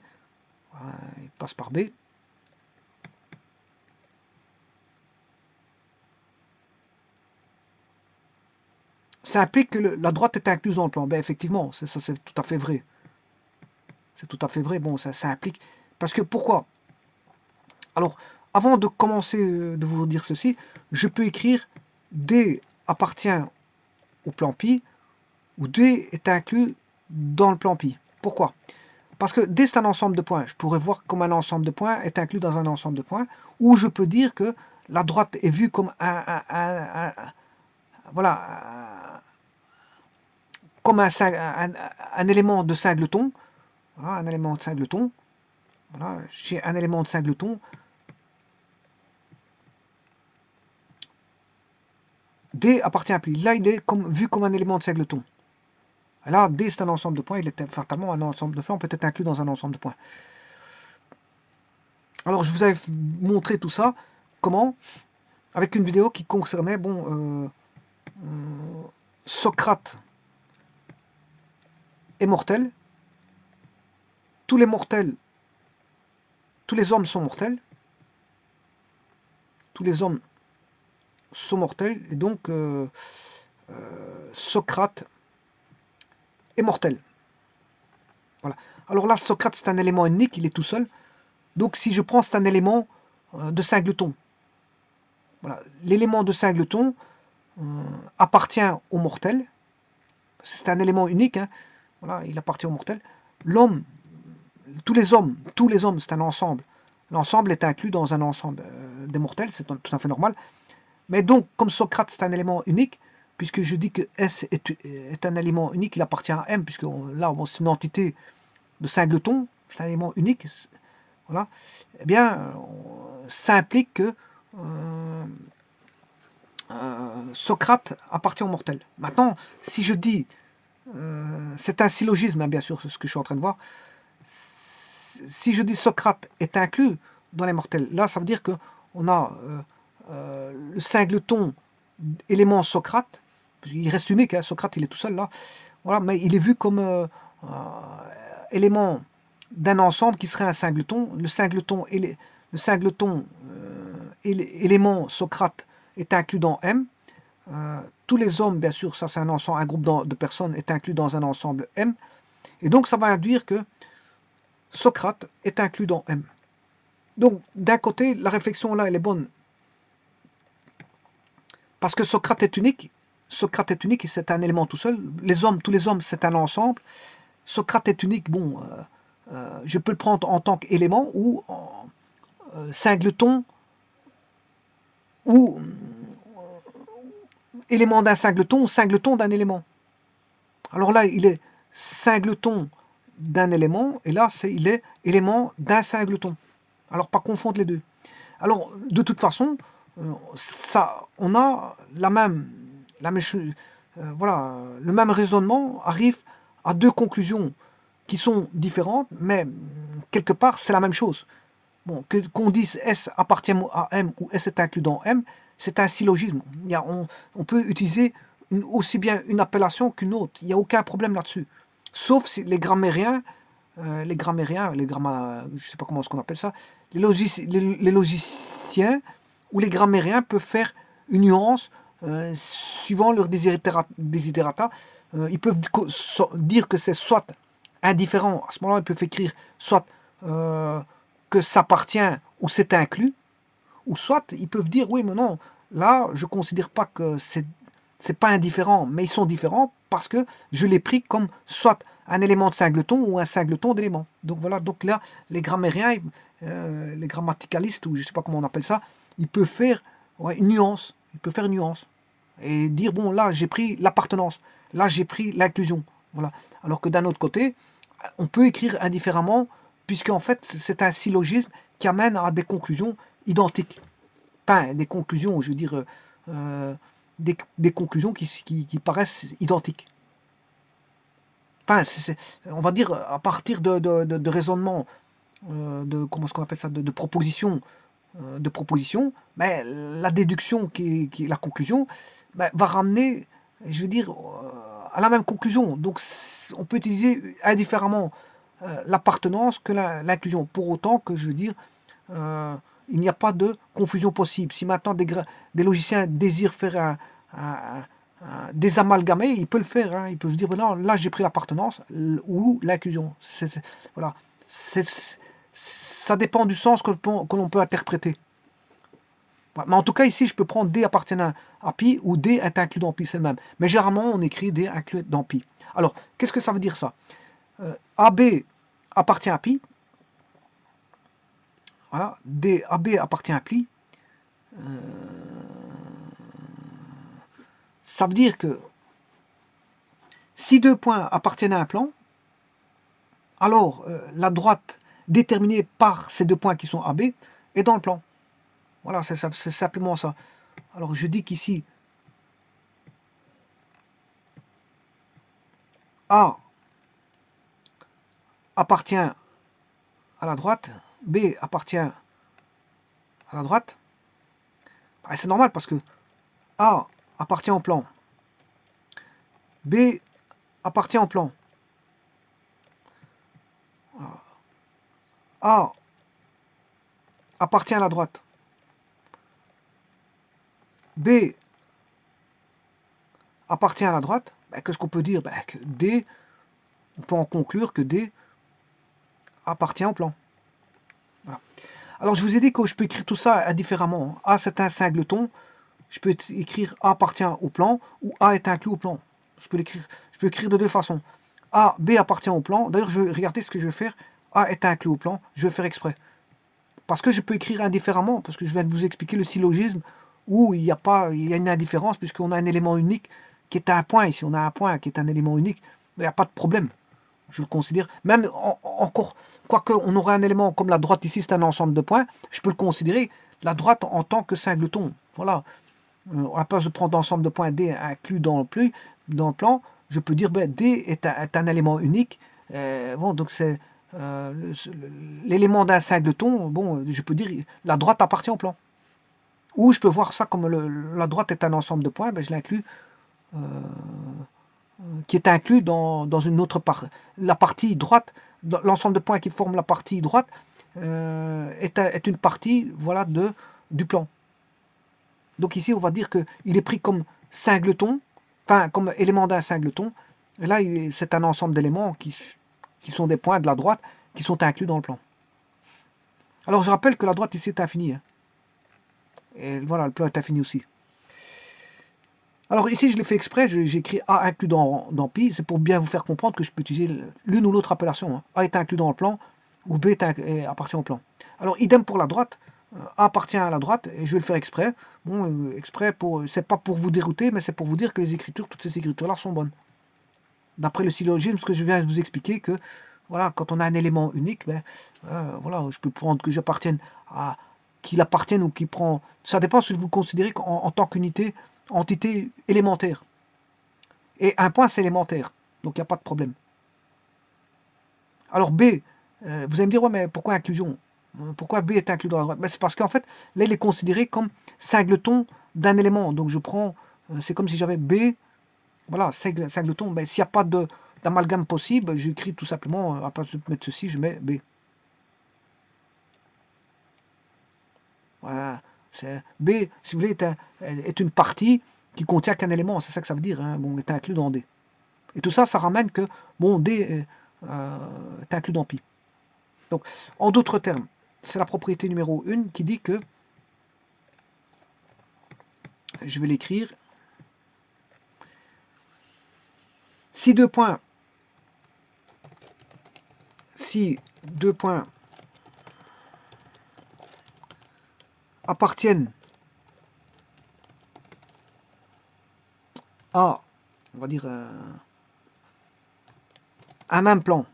Speaker 1: Voilà, il passe par B. Ça implique que la droite est incluse dans le plan. Ben, effectivement, ça c'est tout à fait vrai. C'est tout à fait vrai. Bon, ça implique... Parce que pourquoi? Alors, avant de commencer de vous dire ceci, je peux écrire D appartient au plan pi, où D est inclus dans le plan pi. Pourquoi? Parce que D c'est un ensemble de points. Je pourrais voir comme un ensemble de points est inclus dans un ensemble de points, ou je peux dire que la droite est vue comme voilà, comme un élément de singleton. Voilà, un élément de singleton. Voilà, j'ai un élément de singleton. D appartient à pi. Là, il est vu comme un élément de singleton. Là, D, c'est un ensemble de points. Il est fatalement un ensemble de points. On peut être inclus dans un ensemble de points. Alors, je vous avais montré tout ça. Comment? Avec une vidéo qui concernait, bon, Socrate est mortel. Tous les mortels, tous les hommes sont mortels. Tous les hommes sont mortels. Et donc, Socrate est mortel. Voilà. Alors là, Socrate, c'est un élément unique, il est tout seul. Donc, si je prends, c'est un élément de singleton. Voilà. L'élément de singleton appartient au mortel. C'est un élément unique. Hein. Voilà, il appartient au mortel. L'homme, tous les hommes, c'est un ensemble. L'ensemble est inclus dans un ensemble des mortels, c'est tout à fait normal. Mais donc, comme Socrate, c'est un élément unique, puisque je dis que S est un élément unique, il appartient à M, puisque là, bon, c'est une entité de singleton, c'est un élément unique, voilà, eh bien, ça implique que Socrate appartient au mortel. Maintenant, si je dis, c'est un syllogisme, hein, bien sûr, c'est ce que je suis en train de voir, si je dis Socrate est inclus dans les mortels, là, ça veut dire qu'on a le singleton élément Socrate, parce qu'il reste unique, hein, Socrate, il est tout seul là, voilà, mais il est vu comme élément d'un ensemble qui serait un singleton. Le singleton élément Socrate est inclus dans M. Tous les hommes, bien sûr, ça c'est un ensemble, un groupe de personnes est inclus dans un ensemble M. Et donc ça va induire que Socrate est inclus dans M. Donc d'un côté, la réflexion là, elle est bonne. Parce que Socrate est unique. Socrate est unique, c'est un élément tout seul. Tous les hommes, c'est un ensemble. Socrate est unique, bon, je peux le prendre en tant qu'élément ou singleton ou élément d'un singleton ou singleton d'un élément. Alors là, il est singleton d'un élément et là, il est élément d'un singleton. Alors, pas confondre les deux. Alors, de toute façon, on a la même voilà, le même raisonnement arrive à deux conclusions qui sont différentes, mais quelque part, c'est la même chose. Bon, qu'on dise S appartient à M ou S est inclus dans M, c'est un syllogisme. On peut utiliser aussi bien une appellation qu'une autre. Il n'y a aucun problème là-dessus. Sauf si les grammairiens, je ne sais pas comment on appelle ça, les logiciens ou les grammairiens peuvent faire une nuance suivant leur desiderata. Ils peuvent dire que c'est soit indifférent, à ce moment-là, ils peuvent écrire soit que ça appartient ou c'est inclus, ou soit ils peuvent dire oui, mais non, là, je ne considère pas que c'est pas indifférent, mais ils sont différents parce que je l'ai pris comme soit un élément de singleton ou un singleton d'élément. Donc voilà, donc là, les grammairiens, les grammaticalistes, ou je ne sais pas comment on appelle ça, ils peuvent faire une nuance. Ils peuvent faire une nuance. Et dire, bon, là, j'ai pris l'appartenance. Là, j'ai pris l'inclusion. Voilà. Alors que d'un autre côté, on peut écrire indifféremment, puisqu'en fait, c'est un syllogisme qui amène à des conclusions identiques. Enfin, des conclusions, je veux dire, des conclusions qui paraissent identiques. Enfin, on va dire, à partir de raisonnements, comment est-ce qu'on appelle ça, de propositions, mais la déduction, la conclusion, ben, va ramener, je veux dire, à la même conclusion. Donc, on peut utiliser indifféremment l'appartenance que l'inclusion, pour autant que, je veux dire, il n'y a pas de confusion possible. Si maintenant des logiciens désirent faire des amalgamés, ils peuvent le faire. Hein. Ils peuvent se dire, non, là j'ai pris l'appartenance ou l'inclusion. Voilà. Ça dépend du sens que l'on peut interpréter. Mais en tout cas, ici, je peux prendre D appartient à pi ou D est inclus dans pi, c'est le même. Mais généralement, on écrit D inclus dans pi. Alors, qu'est-ce que ça veut dire ça? AB appartient à pi. Voilà, AB appartient à pi. Ça veut dire que si deux points appartiennent à un plan, alors la droite déterminée par ces deux points qui sont AB est dans le plan. Voilà, c'est simplement ça. Alors je dis qu'ici, A appartient à la droite, B appartient à la droite. Ben, c'est normal parce que A appartient au plan, B appartient au plan. A appartient à la droite, B appartient à la droite. Ben, qu'est-ce qu'on peut dire? Ben, que D, on peut en conclure que D appartient au plan. Voilà. Alors je vous ai dit que je peux écrire tout ça indifféremment. A c'est un singleton, je peux écrire A appartient au plan ou A est inclus au plan. Je peux écrire de deux façons. A, B appartient au plan. D'ailleurs, regardez ce que je vais faire. A est inclus au plan. Je vais faire exprès. Parce que je peux écrire indifféremment, parce que je viens de vous expliquer le syllogisme où il y a une indifférence puisqu'on a un élément unique qui est un point. Ici, on a un point qui est un élément unique. Il n'y a pas de problème. Je le considère, même encore, quoique on aurait un élément comme la droite ici, c'est un ensemble de points, je peux le considérer, la droite en tant que singleton. Voilà. À la place de prendre l'ensemble de points D inclus dans le plan, je peux dire ben, D est un élément unique. Bon, donc c'est l'élément d'un singleton. Bon, je peux dire la droite appartient au plan. Ou je peux voir ça comme la droite est un ensemble de points, ben, je l'inclus. Qui est inclus dans une autre partie. La partie droite, l'ensemble de points qui forment la partie droite est une partie voilà, du plan. Donc ici, on va dire qu'il est pris comme singleton, enfin comme élément d'un singleton. Et là, c'est un ensemble d'éléments qui sont des points de la droite qui sont inclus dans le plan. Alors je rappelle que la droite ici est infinie. Hein. Et voilà, le plan est infini aussi. Alors ici, je l'ai fait exprès, j'ai écrit A inclus dans pi, c'est pour bien vous faire comprendre que je peux utiliser l'une ou l'autre appellation. Hein. A est inclus dans le plan, ou B appartient au plan. Alors idem pour la droite, A appartient à la droite, et je vais le faire exprès. Bon, exprès, c'est pas pour vous dérouter, mais c'est pour vous dire que les écritures, toutes ces écritures-là sont bonnes. D'après le syllogisme, ce que je viens de vous expliquer, que voilà, quand on a un élément unique, ben, voilà, je peux prendre que j'appartienne à qu'il appartienne ou qu'il prend. Ça dépend si vous le considérez en tant qu'unité, entité élémentaire. Et un point, c'est élémentaire. Donc, il n'y a pas de problème. Alors, B, vous allez me dire, ouais, mais pourquoi inclusion? Pourquoi B est inclus dans la droite? Ben, c'est parce qu'en fait, là, il est considéré comme singleton d'un élément. Donc, je prends, c'est comme si j'avais B, voilà, singleton. Ben, s'il n'y a pas d'amalgame possible, j'écris tout simplement, à place de mettre ceci, je mets B. Voilà. B, si vous voulez, est une partie qui contient qu'un élément. C'est ça que ça veut dire. Hein. Bon, est inclus dans D. Et tout ça, ça ramène que, bon, D est inclus dans pi. Donc, en d'autres termes, c'est la propriété numéro 1 qui dit que, je vais l'écrire, si deux points appartiennent à, on va dire, un même plan,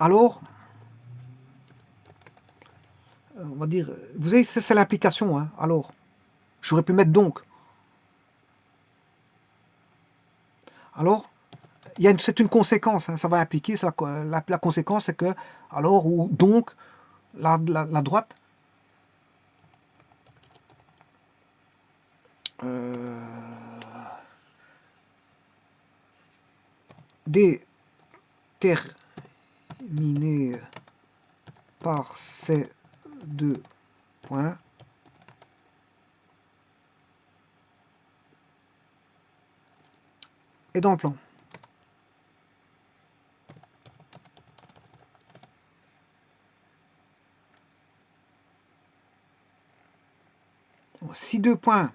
Speaker 1: alors, on va dire, vous savez, c'est l'implication, hein. Alors, j'aurais pu mettre donc. Alors, c'est une conséquence, hein, ça va impliquer, la conséquence c'est que, alors, ou donc, la droite déterminée par ces deux points est dans le plan. Si deux points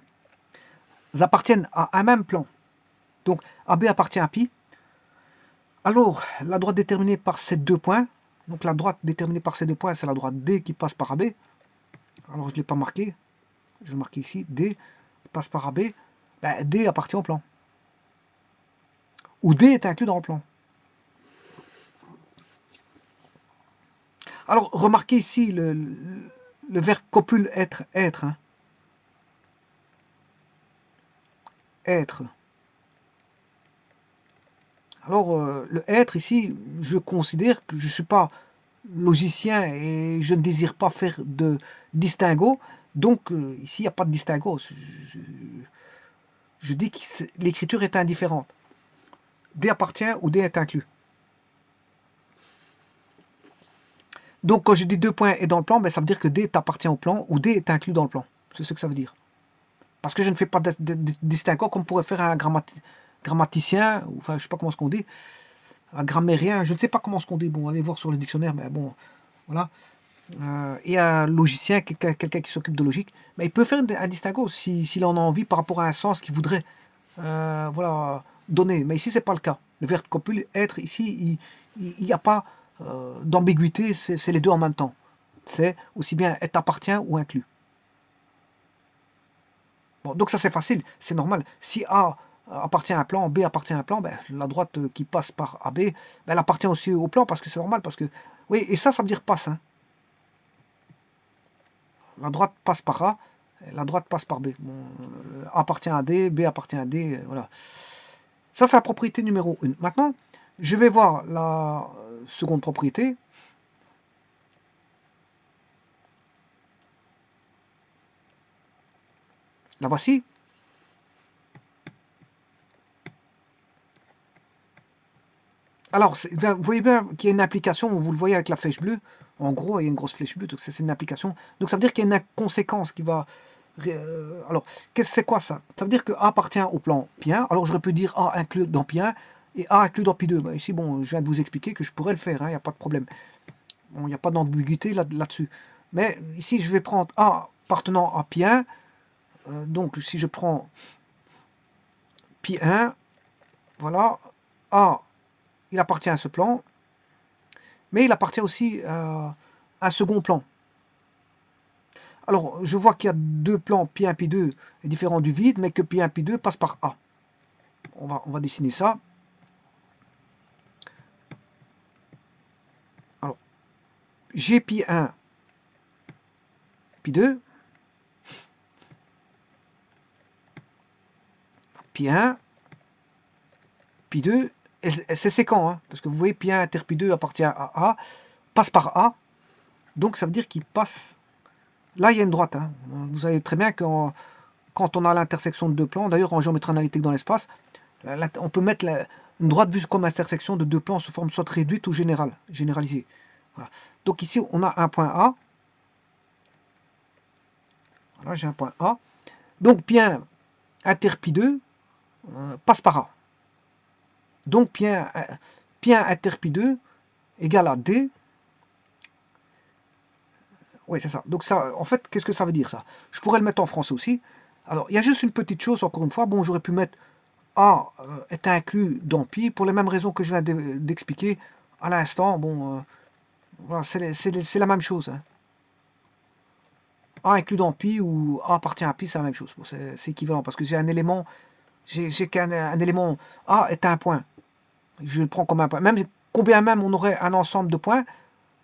Speaker 1: appartiennent à un même plan, donc AB appartient à pi, alors la droite déterminée par ces deux points, donc la droite déterminée par ces deux points, c'est la droite D qui passe par AB. Alors je ne l'ai pas marqué, je vais marquer ici, D passe par AB, ben, D appartient au plan. Ou D est inclus dans le plan. Alors remarquez ici le verbe copule être, être. Hein. Être. Alors, le être ici, je considère que je ne suis pas logicien et je ne désire pas faire de distinguo. Donc, ici, il n'y a pas de distinguo. Je dis que l'écriture est indifférente. D appartient ou D est inclus. Donc, quand je dis deux points est dans le plan, ben, ça veut dire que D appartient au plan ou D est inclus dans le plan. C'est ce que ça veut dire. Parce que je ne fais pas de distinguo comme pourrait faire un grammaticien, ou enfin, je ne sais pas comment ce qu'on dit, un grammairien, je ne sais pas comment ce qu'on dit. Bon, allez voir sur le dictionnaire, mais bon, voilà. Et un logicien, quelqu'un qui s'occupe de logique, mais il peut faire un distinguo s'il en a envie par rapport à un sens qu'il voudrait voilà, donner. Mais ici, c'est pas le cas. Le verbe copule, être, ici, il n'y a pas d'ambiguïté, c'est les deux en même temps. C'est aussi bien être appartient ou inclus. Bon, donc ça c'est facile, c'est normal. Si A appartient à un plan, B appartient à un plan, ben, la droite qui passe par AB, ben, elle appartient aussi au plan parce que c'est normal. Parce que, oui, et ça veut dire passe. Hein. La droite passe par A, la droite passe par B. Bon, A appartient à D, B appartient à D, voilà. Ça, c'est la propriété numéro 1. Maintenant, je vais voir la seconde propriété. La voici. Alors, vous voyez bien qu'il y a une application, vous le voyez avec la flèche bleue. En gros, il y a une grosse flèche bleue, donc c'est une application. Donc ça veut dire qu'il y a une conséquence qui va... alors, c'est quoi ça? Ça veut dire que A appartient au plan pi1. Alors j'aurais pu dire A inclus dans pi1 et A inclus dans pi2. Ben, ici, bon, je viens de vous expliquer que je pourrais le faire, il n'y a pas de problème. Bon, il n'y a pas d'ambiguïté là-dessus. Mais ici, je vais prendre A appartenant à pi1. Donc si je prends pi1, voilà, A, il appartient à ce plan, mais il appartient aussi à un second plan. Alors, je vois qu'il y a deux plans, pi1, pi2, est différent du vide, mais que pi1, pi2 passe par A. On va dessiner ça. Alors, j'ai pi1, pi2, pi1, pi2, et c'est séquent, hein, parce que vous voyez, pi1 inter pi2 appartient à A, passe par A, donc ça veut dire qu'il passe... Là, il y a une droite. Hein. Vous savez très bien que quand on a l'intersection de deux plans, d'ailleurs en géométrie analytique dans l'espace, on peut mettre une droite vue comme intersection de deux plans sous forme soit réduite ou généralisée. Voilà. Donc ici, on a un point A. Voilà, j'ai un point A. Donc pi1 inter pi2 passe par A. Donc pi1 inter pi2 égale à D. Oui, c'est ça. Donc ça, en fait, qu'est-ce que ça veut dire ça? Je pourrais le mettre en français aussi. Alors, il y a juste une petite chose, encore une fois. Bon, j'aurais pu mettre A est inclus dans pi pour les mêmes raisons que je viens d'expliquer à l'instant. Bon, voilà, c'est la même chose. Hein. A inclus dans pi ou A appartient à pi, c'est la même chose. Bon, c'est équivalent parce que j'ai un élément, j'ai qu'un élément A est un point. Je le prends comme un point. Même combien même on aurait un ensemble de points,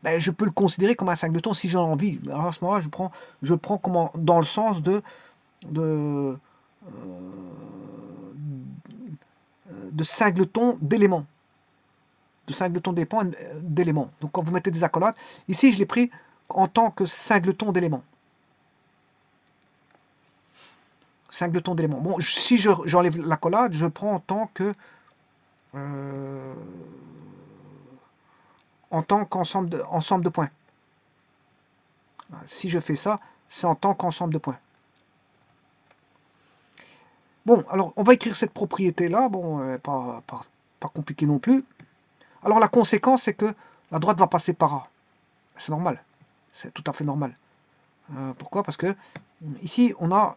Speaker 1: ben, je peux le considérer comme un singleton si j'en ai envie. Alors à ce moment-là, je prends comment, dans le sens de, de singleton d'éléments. De singleton d'éléments. Donc quand vous mettez des accolades, ici je l'ai pris en tant que singleton d'éléments. Singleton d'éléments. Bon, si j'enlève l'accolade, je prends en tant qu'ensemble de points. Si je fais ça, c'est en tant qu'ensemble de points. Bon, alors on va écrire cette propriété-là. Bon, pas compliqué non plus. Alors la conséquence, c'est que la droite va passer par A. C'est normal. C'est tout à fait normal. Pourquoi? Parce que ici, on a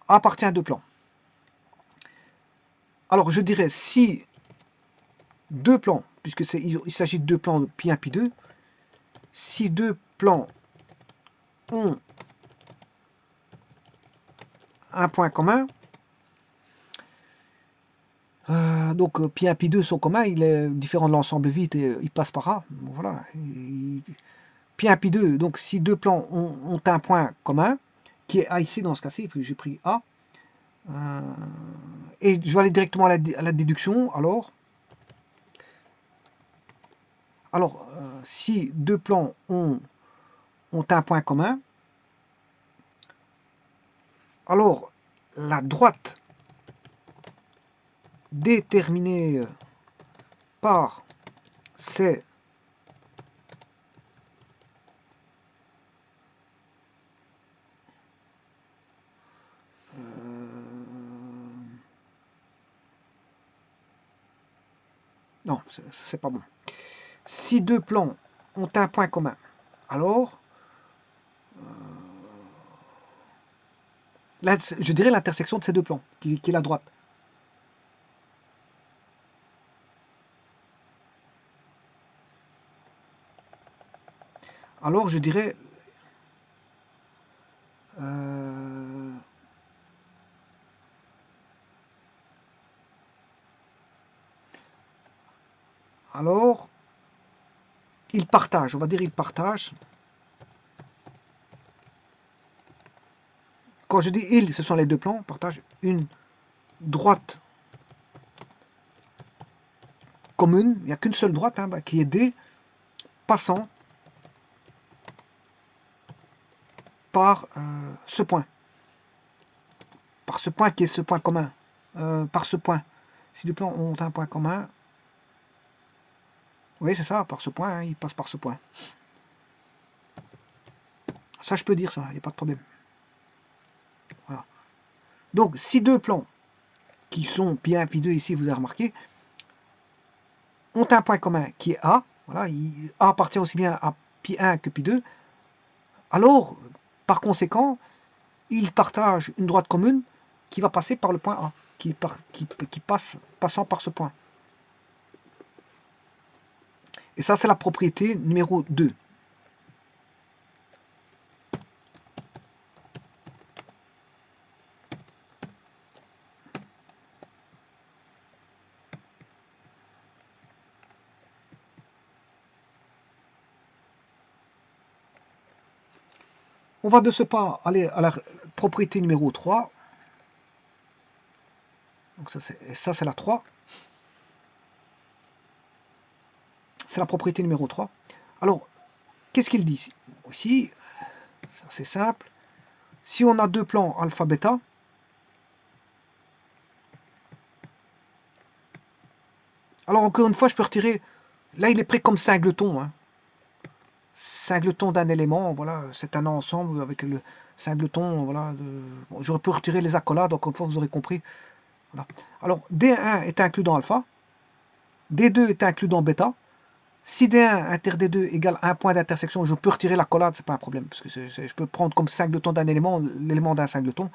Speaker 1: A appartient à deux plans. Alors je dirais si deux plans, puisque il s'agit de deux plans de pi1, pi2, si deux plans ont un point commun, donc pi1, pi2 sont communs, il est différent de l'ensemble vide et il passe par A. Bon, voilà. Pi1, pi2, donc si deux plans ont un point commun, qui est A ici dans ce cas-ci, puis j'ai pris A, et je vais aller directement à la déduction. Alors si deux plans ont un point commun, alors la droite déterminée par ces non, c'est pas bon. Si deux plans ont un point commun, alors je dirais l'intersection de ces deux plans, qui est la droite. Alors je dirais alors ils partagent, on va dire ils partagent. Quand je dis ils, ce sont les deux plans, partagent une droite commune, il n'y a qu'une seule droite qui est D, passant par ce point. Par ce point qui est ce point commun. Par ce point. Si deux plans ont un point commun, oui c'est ça, par ce point, il passe par ce point. Ça je peux dire ça, il n'y a pas de problème. Voilà. Donc si deux plans qui sont pi1, pi2 ici, vous avez remarqué, ont un point commun qui est A, voilà, A appartient aussi bien à pi1 que pi2, alors, par conséquent, ils partagent une droite commune qui va passer par le point A, qui passe passant par ce point. Et ça, c'est la propriété numéro 2. On va de ce pas aller à la propriété numéro 3. Donc ça, c'est la 3. C'est la propriété numéro 3. Alors, qu'est-ce qu'il dit ici? C'est simple. Si on a deux plans alpha, bêta, alors encore une fois, je peux retirer... Là, il est pris comme singleton. Singleton d'un élément, voilà, c'est un ensemble avec le singleton, voilà. Bon, j'aurais pu retirer les accolades, encore une fois, vous aurez compris. Voilà. Alors, D1 est inclus dans alpha, D2 est inclus dans bêta. Si D1 inter D2 égale un point d'intersection, je peux retirer l'accolade, c'est pas un problème, parce que je peux prendre comme singleton d'un élément, l'élément d'un singleton.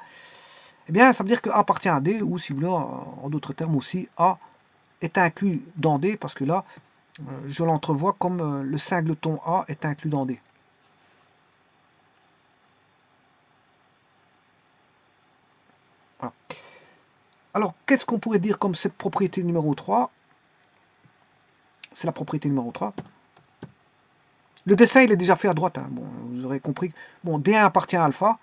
Speaker 1: Eh bien, ça veut dire que A appartient à D, ou si vous voulez, en d'autres termes aussi, A est inclus dans D, parce que là, je l'entrevois comme le singleton A est inclus dans D. Voilà. Alors, qu'est-ce qu'on pourrait dire comme cette propriété numéro 3? C'est la propriété numéro 3. Le dessin, il est déjà fait à droite. Hein. Bon, vous aurez compris. Bon, D1 appartient à alpha,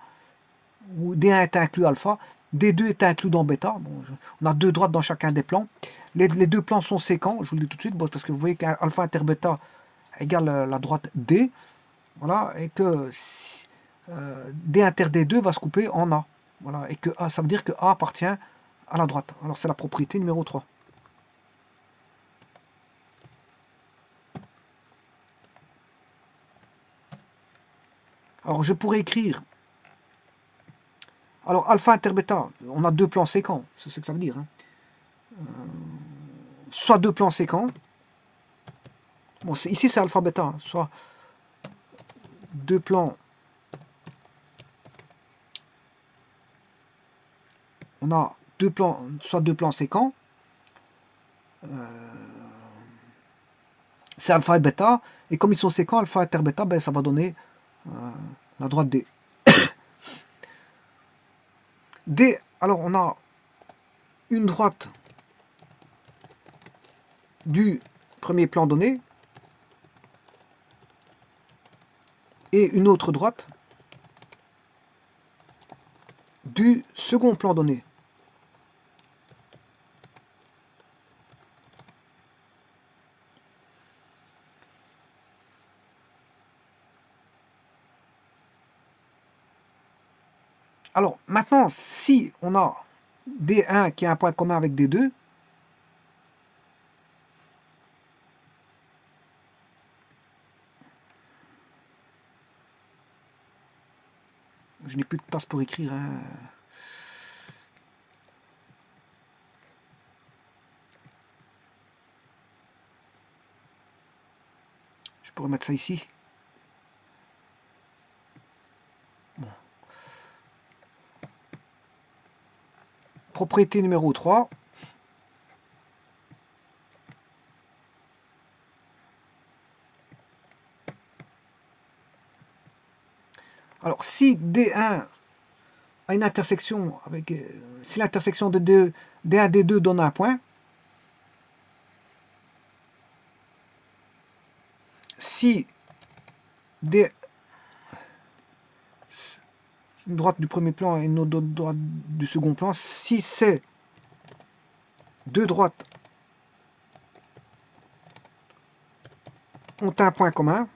Speaker 1: ou D1 est inclus alpha, D2 est inclus dans bêta. Bon, on a deux droites dans chacun des plans. Les deux plans sont séquents, je vous le dis tout de suite, bon, parce que vous voyez qu'alpha inter bêta égale la droite D. Voilà, et que D inter D2 va se couper en A. Voilà, et que A, ça veut dire que A appartient à la droite. Alors c'est la propriété numéro 3. Alors je pourrais écrire. Alors alpha inter bêta, on a deux plans séquents, c'est ce que ça veut dire. Hein. Soit deux plans séquents. Bon, ici c'est alpha bêta, hein, soit deux plans. On a deux plans, soit deux plans séquents. C'est alpha et bêta. Et comme ils sont séquents, alpha inter bêta, ben, ça va donner la droite D. D, alors on a une droite du premier plan donné et une autre droite du second plan donné. Alors maintenant, si on a D1 qui a un point commun avec D2, je n'ai plus de place pour écrire. Hein. Je pourrais mettre ça ici. Bon. Propriété numéro 3. Alors si D1 a une intersection avec... si l'intersection de D1 et D2 donne un point, si D, une droite du premier plan et une autre droite du second plan, si c'est deux droites ont un point commun,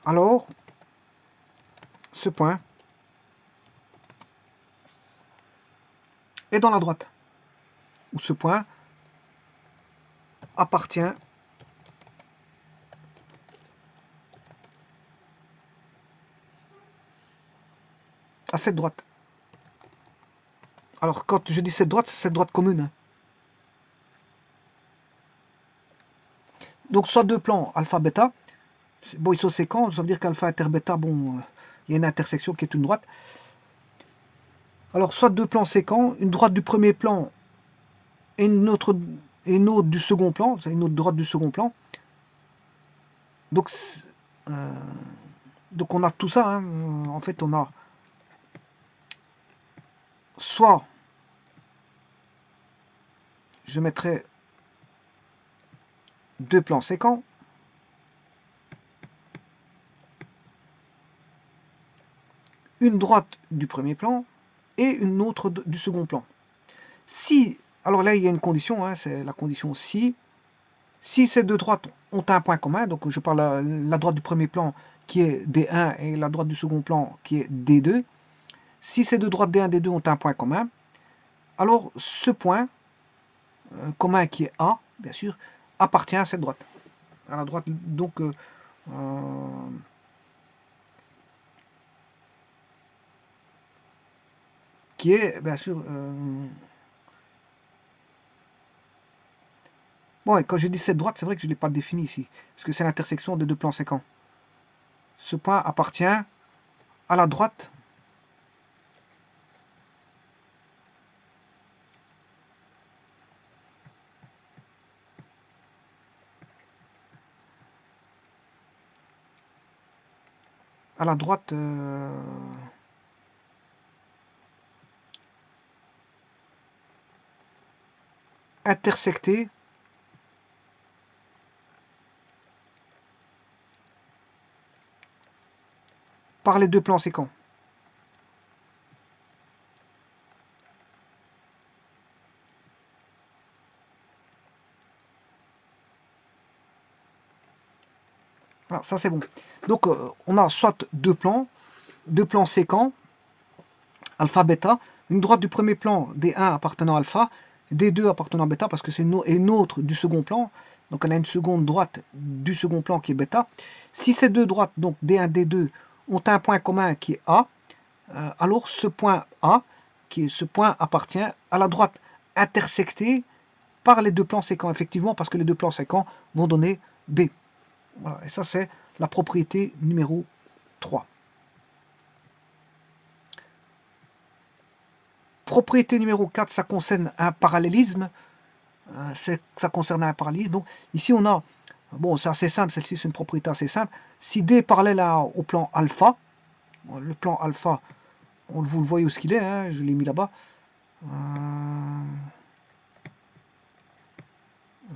Speaker 1: alors ce point est dans la droite, ou ce point appartient à cette droite. Alors quand je dis cette droite, c'est cette droite commune. Donc soit deux plans alpha bêta, bon ils sont séquents, ça veut dire qu'alpha inter bêta, bon, il y a une intersection qui est une droite. Alors soit deux plans séquents, une droite du premier plan et une autre du second plan, c'est une autre droite du second plan. Donc on a tout ça, hein. En fait on a soit je mettrai deux plans séquents, une droite du premier plan et une autre du second plan. Si, alors là il y a une condition, hein, c'est la condition si ces deux droites ont un point commun, donc je parle la droite du premier plan qui est D1 et la droite du second plan qui est D2, si ces deux droites D1 et D2 ont un point commun, alors ce point commun qui est A, bien sûr, appartient à cette droite. À la droite, donc, qui est, bien sûr, bon, et quand je dis cette droite, c'est vrai que je ne l'ai pas défini ici, parce que c'est l'intersection des deux plans séquents. Ce point appartient à la droite à la droite intersecté par les deux plans séquents. Voilà, ça c'est bon. Donc on a soit deux plans séquents, alpha, bêta, une droite du premier plan, D1 appartenant à alpha, D2 appartenant à bêta, parce que c'est une autre du second plan, donc elle a une seconde droite du second plan qui est bêta. Si ces deux droites, donc D1, D2, ont un point commun qui est A, alors ce point A, ce point appartient à la droite intersectée par les deux plans séquents, effectivement, parce que les deux plans séquents vont donner B. Voilà, et ça c'est la propriété numéro 3. Propriété numéro 4, ça concerne un parallélisme. Ça concerne un parallélisme. Donc ici on a, bon c'est assez simple, celle-ci c'est une propriété assez simple. Si D est parallèle au plan alpha, le plan alpha, vous le voyez où ce qu'il est, hein, je l'ai mis là-bas.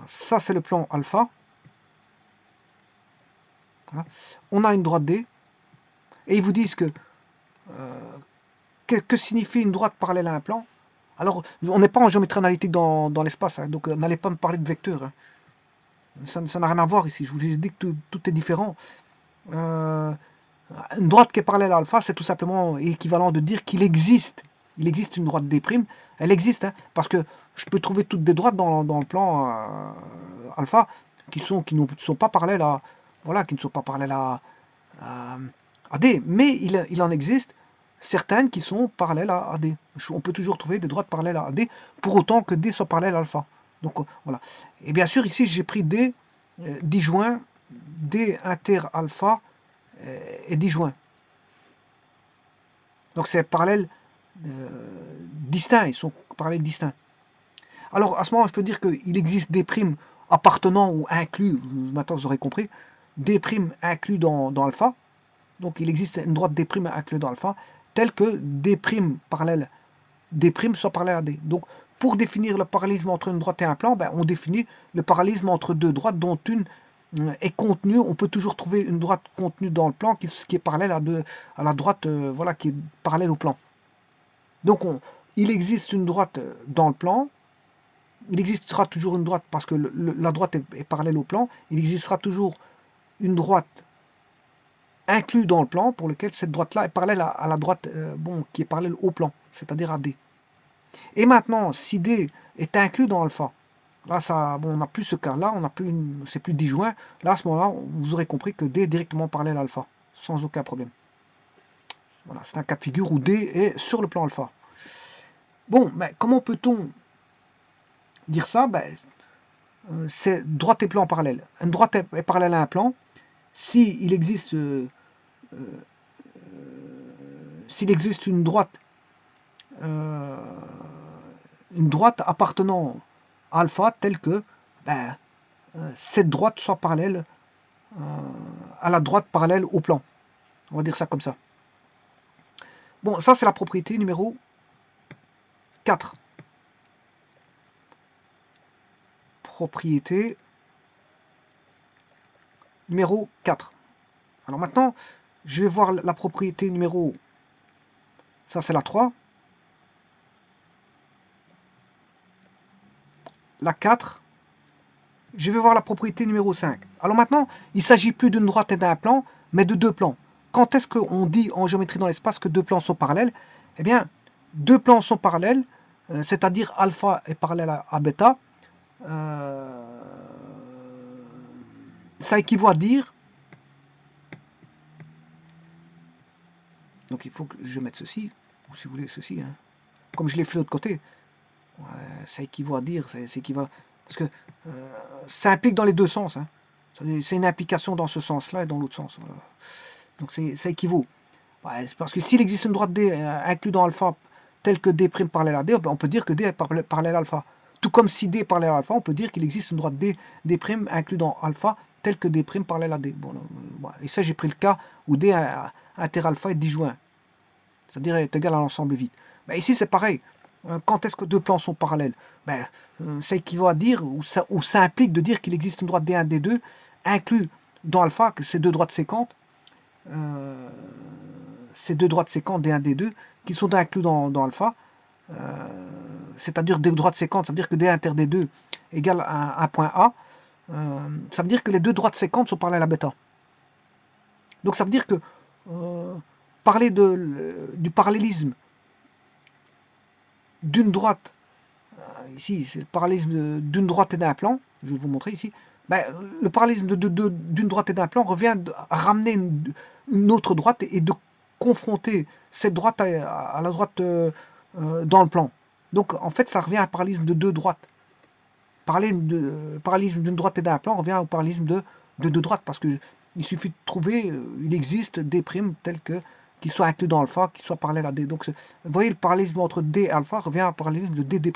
Speaker 1: Ça c'est le plan alpha. Voilà. On a une droite D. Et ils vous disent que signifie une droite parallèle à un plan. Alors, on n'est pas en géométrie analytique dans l'espace, hein, donc n'allez pas me parler de vecteurs. Hein. Ça n'a rien à voir ici, je vous ai dit que tout est différent. Une droite qui est parallèle à alpha, c'est tout simplement équivalent de dire qu'il existe. Il existe une droite D', elle existe, hein, parce que je peux trouver toutes des droites dans le plan alpha qui ne sont pas parallèles à, voilà, qui ne sont pas parallèles à D, mais il en existe certaines qui sont parallèles à D. On peut toujours trouver des droites parallèles à D, pour autant que D soit parallèle à alpha. Donc voilà. Et bien sûr, ici, j'ai pris D disjoint, D inter alpha et disjoint. Donc c'est parallèle distinct, ils sont parallèles distincts. Alors à ce moment, je peux dire qu'il existe des primes appartenant ou inclus, maintenant vous aurez compris, des primes inclus dans alpha. Donc il existe une droite D' inclus dans alpha, telle que D' parallèle, D' soit parallèle à D. Donc pour définir le parallélisme entre une droite et un plan, ben, on définit le parallélisme entre deux droites dont une est contenue. On peut toujours trouver une droite contenue dans le plan qui est parallèle à la droite voilà, qui est parallèle au plan. Donc il existe une droite dans le plan, il existera toujours une droite parce que la droite est parallèle au plan, il existera toujours une droite inclus dans le plan pour lequel cette droite-là est parallèle à la droite qui est parallèle au plan, c'est-à-dire à D. Et maintenant, si D est inclus dans alpha, là on n'a plus ce cas-là, c'est plus disjoint. Là, à ce moment-là, vous aurez compris que D est directement parallèle à alpha, sans aucun problème. Voilà, c'est un cas de figure où D est sur le plan alpha. Bon, mais comment peut-on dire ça? C'est droite et plan parallèle. Une droite est parallèle à un plan. S'il existe une droite appartenant à alpha telle que cette droite soit parallèle à la droite parallèle au plan. On va dire ça comme ça. Bon, ça c'est la propriété numéro 4. Propriété numéro 4. Alors maintenant, je vais voir la propriété numéro... Ça c'est la 3. La 4. Je vais voir la propriété numéro 5. Alors maintenant, il ne s'agit plus d'une droite et d'un plan, mais de deux plans. Quand est-ce qu'on dit en géométrie dans l'espace que deux plans sont parallèles? Eh bien, deux plans sont parallèles, c'est-à-dire alpha est parallèle à bêta. Ça équivaut à dire... Donc il faut que je mette ceci, ou si vous voulez ceci, hein. Comme je l'ai fait de l'autre côté. Ouais, ça équivaut à dire, parce que ça implique dans les deux sens. Hein. C'est une implication dans ce sens-là et dans l'autre sens. Voilà. Donc ça équivaut. Ouais, parce que s'il existe une droite D inclus dans alpha telle que D' parallèle à D, on peut dire que D est parallèle à alpha. Tout comme si D est parallèle à alpha, on peut dire qu'il existe une droite D' inclus dans alpha telle que D' parallèle à D. Bon, et ça, j'ai pris le cas où D inter alpha est disjoint, c'est-à-dire est égal à l'ensemble vide. Mais ici, c'est pareil. Quand est-ce que deux plans sont parallèles? Ben, ça équivaut à dire, ou ça implique de dire qu'il existe une droite D1, D2, inclus dans alpha, que ces deux droites séquentes, D1, D2, qui sont inclus dans alpha, c'est-à-dire des droites séquentes, ça veut dire que D inter D2 égale un point A, ça veut dire que les deux droites séquentes sont parallèles à bêta. Donc ça veut dire que parler du parallélisme d'une droite, ici c'est le parallélisme d'une droite et d'un plan, je vais vous montrer ici, ben, le parallélisme d'une droite et d'un plan revient à ramener une autre droite et de confronter cette droite à la droite dans le plan. Donc en fait ça revient à un parallélisme de deux droites. Parallélisme d'une droite et d'un plan revient au parallélisme de deux droites, parce qu'il suffit de trouver, il existe des primes telles que qui soient inclus dans alpha, qui soient parallèles à D. Donc vous voyez, le parallélisme entre D et alpha revient au parallélisme de D, D'.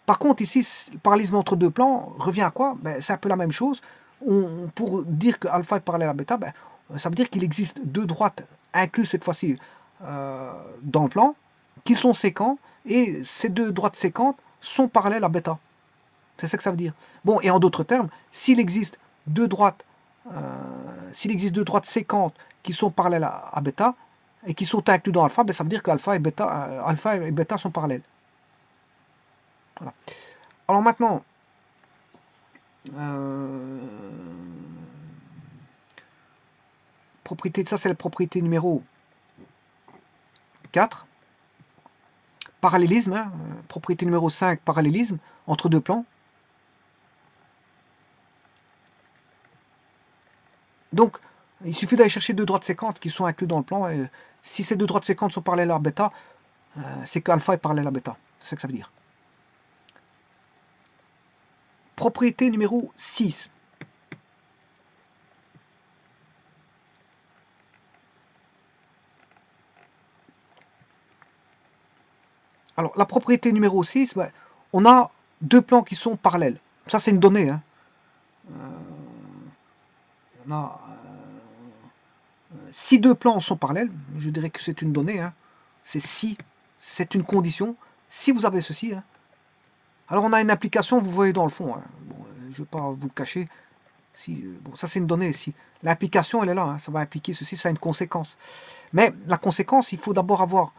Speaker 1: Par contre, ici, le parallélisme entre deux plans revient à quoi? Ben, c'est un peu la même chose. Pour dire que alpha est parallèle à bêta, ben, ça veut dire qu'il existe deux droites incluses cette fois-ci dans le plan, qui sont séquents, et ces deux droites séquentes sont parallèles à bêta. C'est ça que ça veut dire. Bon, et en d'autres termes, s'il existe deux droites, séquentes qui sont parallèles à bêta, et qui sont inclus dans alpha, ben, ça veut dire qu'alpha et bêta sont parallèles. Voilà. Alors maintenant, propriété, ça c'est la propriété numéro 4. Parallélisme, hein, propriété numéro 5, parallélisme entre deux plans. Donc, il suffit d'aller chercher deux droites séquentes qui sont incluses dans le plan. Et si ces deux droites séquentes sont parallèles à bêta, c'est qu'alpha est parallèle à bêta. C'est ça que ça veut dire. Propriété numéro 6. Alors, la propriété numéro 6, ben, on a deux plans qui sont parallèles. Ça, c'est une donnée. Hein. On a, si deux plans sont parallèles, je dirais que c'est une donnée. Hein. C'est si, c'est une condition. Si vous avez ceci, hein. Alors on a une application, vous voyez dans le fond. Hein. Bon, je ne vais pas vous le cacher. Si, bon, ça c'est une donnée. Si l'application elle est là, hein, ça va impliquer ceci, ça a une conséquence. Mais la conséquence, il faut d'abord avoir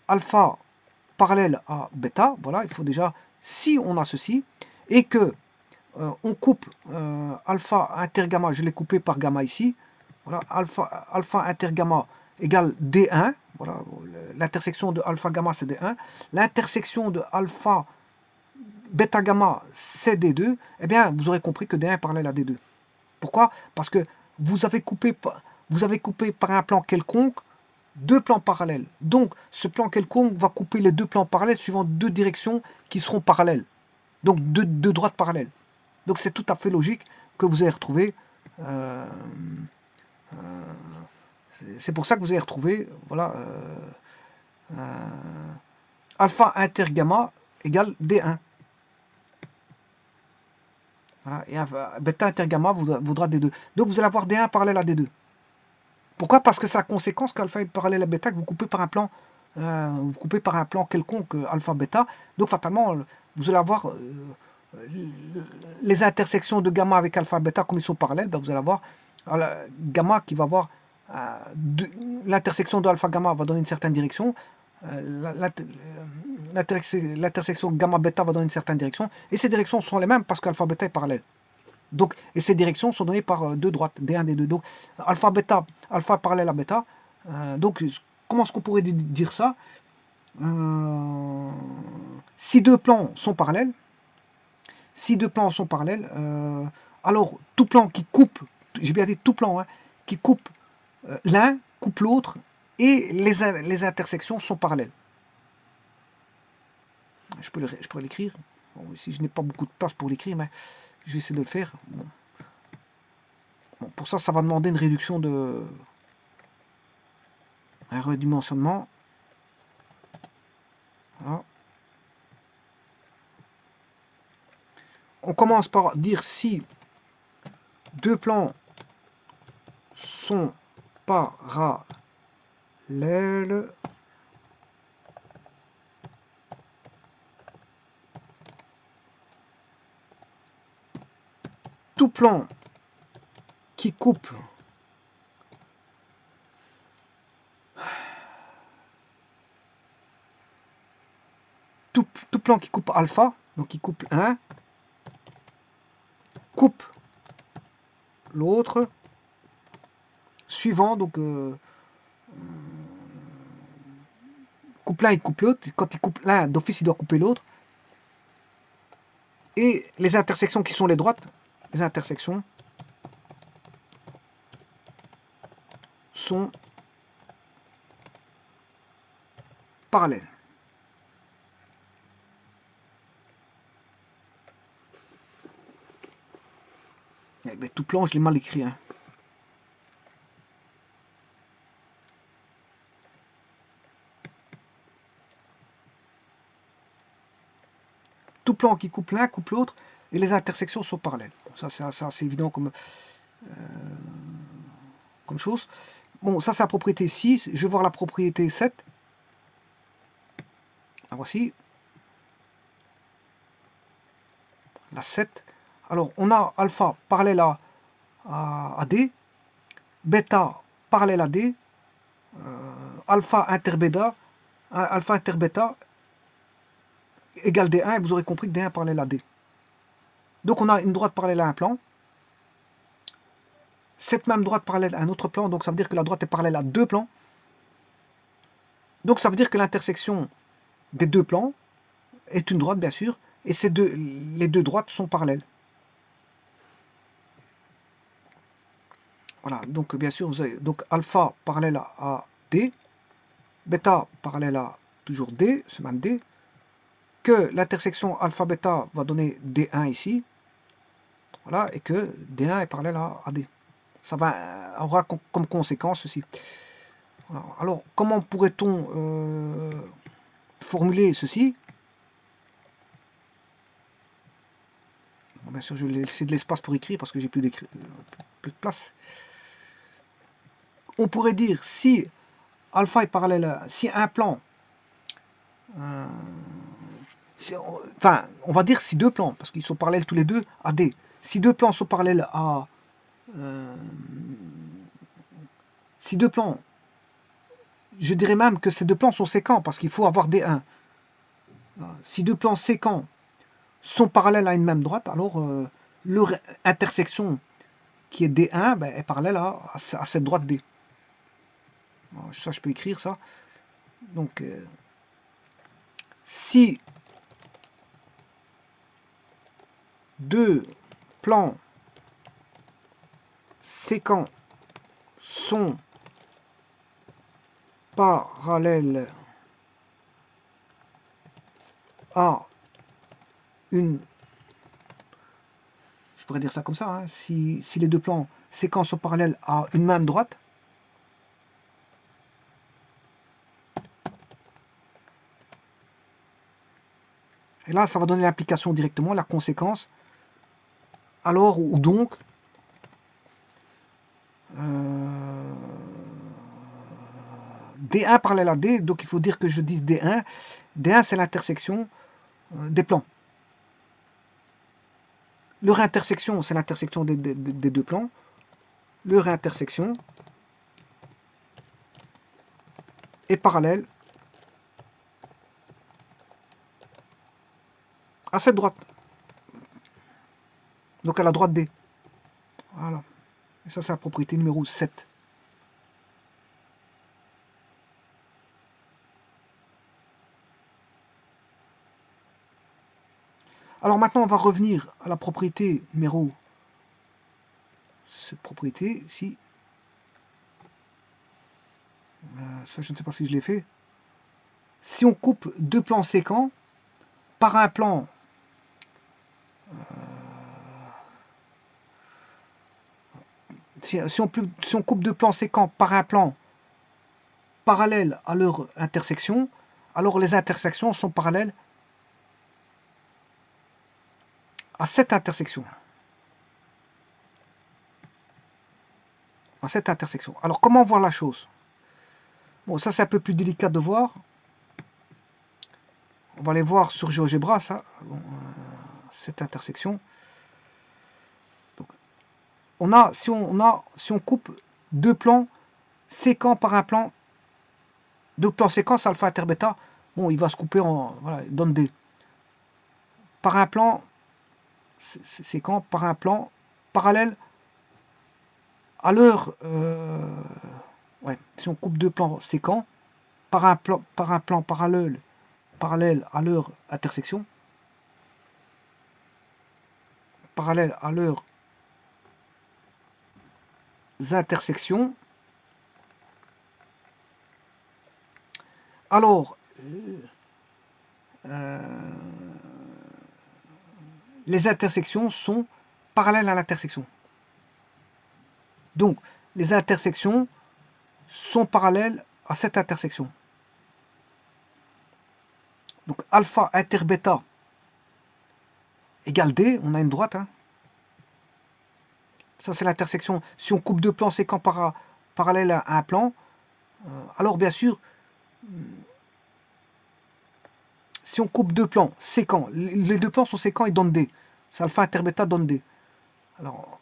Speaker 1: alpha parallèle à bêta. Voilà, il faut déjà, si on a ceci, et que on coupe alpha inter gamma, je l'ai coupé par gamma ici. Voilà, alpha inter gamma égale D1. Voilà, l'intersection de alpha gamma c'est D1. L'intersection de alpha bêta gamma c'est D2. Eh bien, vous aurez compris que D1 est parallèle à D2. Pourquoi? Parce que vous avez coupé par un plan quelconque deux plans parallèles. Donc, ce plan quelconque va couper les deux plans parallèles suivant deux directions qui seront parallèles. Donc, deux droites parallèles. Donc, c'est tout à fait logique que vous ayez retrouvé. C'est pour ça que vous allez retrouver, voilà, alpha inter gamma égale D1. Voilà, et bêta inter gamma vaudra D2. Donc vous allez avoir D1 parallèle à D2. Pourquoi? Parce que c'est la conséquence qu'alpha est parallèle à bêta, que vous coupez par un plan, quelconque alpha bêta. Donc fatalement, vous allez avoir les intersections de gamma avec alpha bêta, comme ils sont parallèles, ben vous allez avoir gamma qui va avoir l'intersection de alpha gamma va donner une certaine direction, l'intersection gamma bêta va donner une certaine direction, et ces directions sont les mêmes parce qu'alpha bêta est parallèle. Donc, et ces directions sont données par deux droites, D1, D2. Donc, alpha bêta, alpha parallèle à bêta. Donc, comment est-ce qu'on pourrait dire ça? Si deux plans sont parallèles, alors tout plan qui coupe, j'ai bien dit tout plan, hein, qui coupe l'un, coupe l'autre, et les intersections sont parallèles. Je peux l'écrire. Bon, ici, je n'ai pas beaucoup de place pour l'écrire, mais je vais essayer de le faire. Bon. Bon, pour ça, ça va demander une réduction de... un redimensionnement. Voilà. On commence par dire si deux plans sont parallèles tout plan qui coupe tout plan qui coupe alpha, donc qui coupe 1, coupe l'autre suivant, donc coupe l'un, il coupe l'autre. Quand il coupe l'un, d'office, il doit couper l'autre. Et les intersections qui sont les droites, les intersections sont parallèles. Eh ben, tout plan, je l'ai mal écrit. Hein. Tout plan qui coupe l'un, coupe l'autre, et les intersections sont parallèles. Ça c'est évident comme chose. Bon, ça c'est la propriété 6. Je vais voir la propriété 7. La voici. La 7. Alors, on a alpha parallèle à D, bêta parallèle à D, alpha inter bêta égale D1, et vous aurez compris que D1 parallèle à D. Donc on a une droite parallèle à un plan, cette même droite parallèle à un autre plan, donc ça veut dire que la droite est parallèle à deux plans. Donc ça veut dire que l'intersection des deux plans est une droite, bien sûr, et les deux droites sont parallèles. Voilà, donc bien sûr, vous avez donc alpha parallèle à D, bêta parallèle à toujours D, ce même D, que l'intersection alpha-bêta va donner D1 ici, voilà, et que D1 est parallèle à D. Ça aura comme conséquence ceci. Voilà. Alors, comment pourrait-on formuler ceci? Bon, bien sûr, je vais laisser de l'espace pour écrire parce que j'ai plus de place. On pourrait dire si alpha est parallèle à, si un plan, enfin, on va dire si deux plans, parce qu'ils sont parallèles tous les deux à D. Si deux plans sont parallèles à, si deux plans, je dirais même que ces deux plans sont séquents parce qu'il faut avoir D1. Si deux plans séquents sont parallèles à une même droite, alors leur intersection qui est D1 ben, est parallèle à cette droite D. Alors, ça, je peux écrire ça. Donc, si deux plans séquents sont parallèles à une... Je pourrais dire ça comme ça. Hein, si les deux plans séquents sont parallèles à une même droite, et là, ça va donner l'implication directement, la conséquence. Alors, ou donc, D1 parallèle à D, donc il faut dire que je dise D1. D1, c'est l'intersection des plans. Leur intersection, c'est l'intersection des deux plans. Leur intersection est parallèle à cette droite. Donc à la droite D. Voilà. Et ça, c'est la propriété numéro 7. Alors maintenant, on va revenir à la propriété numéro... Cette propriété ici. Ça, je ne sais pas si je l'ai fait. Si on coupe deux plans séquents par un plan... Si on coupe deux plans séquents par un plan parallèle à leur intersection, alors les intersections sont parallèles à cette intersection. À cette intersection. Alors comment voir la chose? Bon, ça c'est un peu plus délicat de voir. On va aller voir sur GeoGebra, ça. Bon, cette intersection. Donc, si on coupe deux plans séquents par un plan, deux plans séquences alpha inter bêta, bon, il va se couper en, voilà, il donne des, par un plan séquent, par un plan parallèle à leur, ouais, si on coupe deux plans séquents par un plan parallèle à leur intersection, parallèle à leurs intersections, alors les intersections sont parallèles à l'intersection. Donc, les intersections sont parallèles à cette intersection. Donc, alpha inter bêta égale D, on a une droite. Hein. Ça, c'est l'intersection. Si on coupe deux plans séquents parallèles à un plan, alors bien sûr, si on coupe deux plans séquents, les deux plans sont séquents et donnent D. C'est alpha inter bêta donne D. Alors,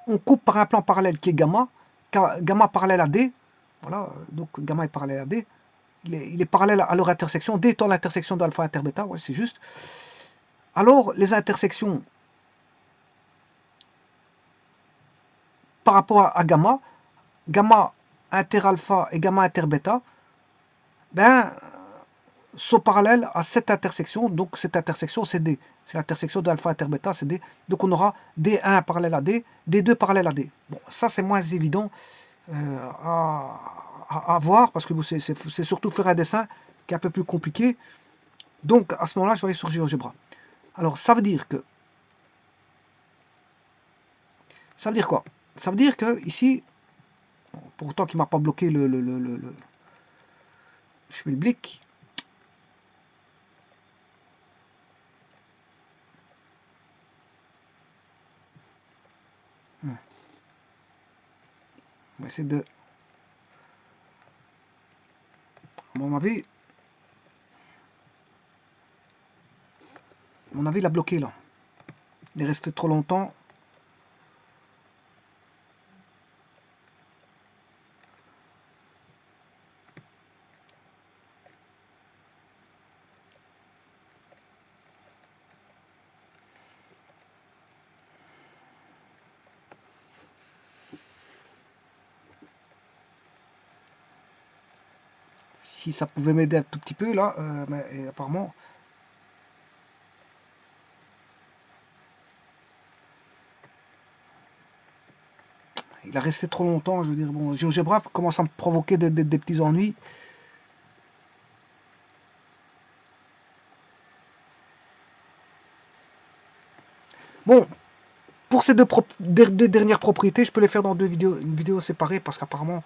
Speaker 1: on coupe par un plan parallèle qui est gamma, gamma parallèle à D. Voilà, donc gamma est parallèle à D. Il est parallèle à leur intersection. D étant l'intersection d'alpha inter bêta, ouais, c'est juste. Alors, les intersections par rapport à gamma, gamma inter alpha et gamma inter bêta, ben, sont parallèles à cette intersection. Donc, cette intersection, c'est D. C'est l'intersection d'alpha inter bêta, c'est D. Donc, on aura D1 parallèle à D, D2 parallèle à D. Bon, ça, c'est moins évident à voir parce que c'est surtout faire un dessin qui est un peu plus compliqué. Donc, à ce moment-là, je vais aller sur GeoGebra. Alors, ça veut dire que... Ça veut dire quoi? Ça veut dire que ici, pourtant qu'il ne m'a pas bloqué je mets le blic. On va essayer de... À mon avis, il a bloqué là. Il est resté trop longtemps. Si ça pouvait m'aider un tout petit peu là, mais apparemment... Il a resté trop longtemps, je veux dire, bon, GeoGebra commence à me provoquer des petits ennuis. Bon, pour ces deux dernières propriétés, je peux les faire dans une vidéo séparée, parce qu'apparemment,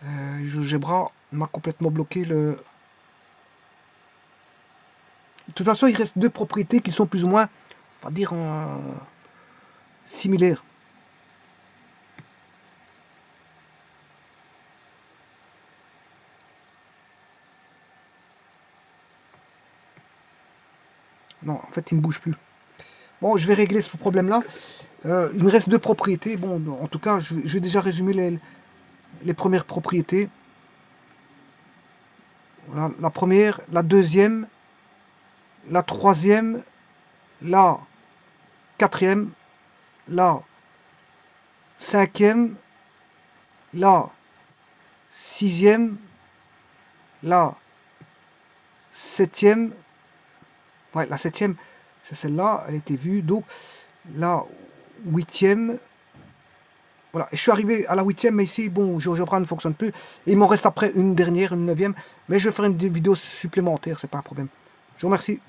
Speaker 1: GeoGebra m'a complètement bloqué le... De toute façon, il reste deux propriétés qui sont plus ou moins, on va dire, similaires. Non, en fait, il ne bouge plus. Bon, je vais régler ce problème-là. Il me reste deux propriétés. Bon, en tout cas, je vais déjà résumer les premières propriétés. Voilà, la première, la deuxième, la troisième, la quatrième, la cinquième, la sixième, la septième. Ouais, la septième, c'est celle-là, elle a été vue. Donc, la huitième. Voilà, et je suis arrivé à la huitième, mais ici, bon, GeoGebra ne fonctionne plus. Et il m'en reste après une dernière, une neuvième. Mais je vais faire une vidéo supplémentaire, c'est pas un problème. Je vous remercie.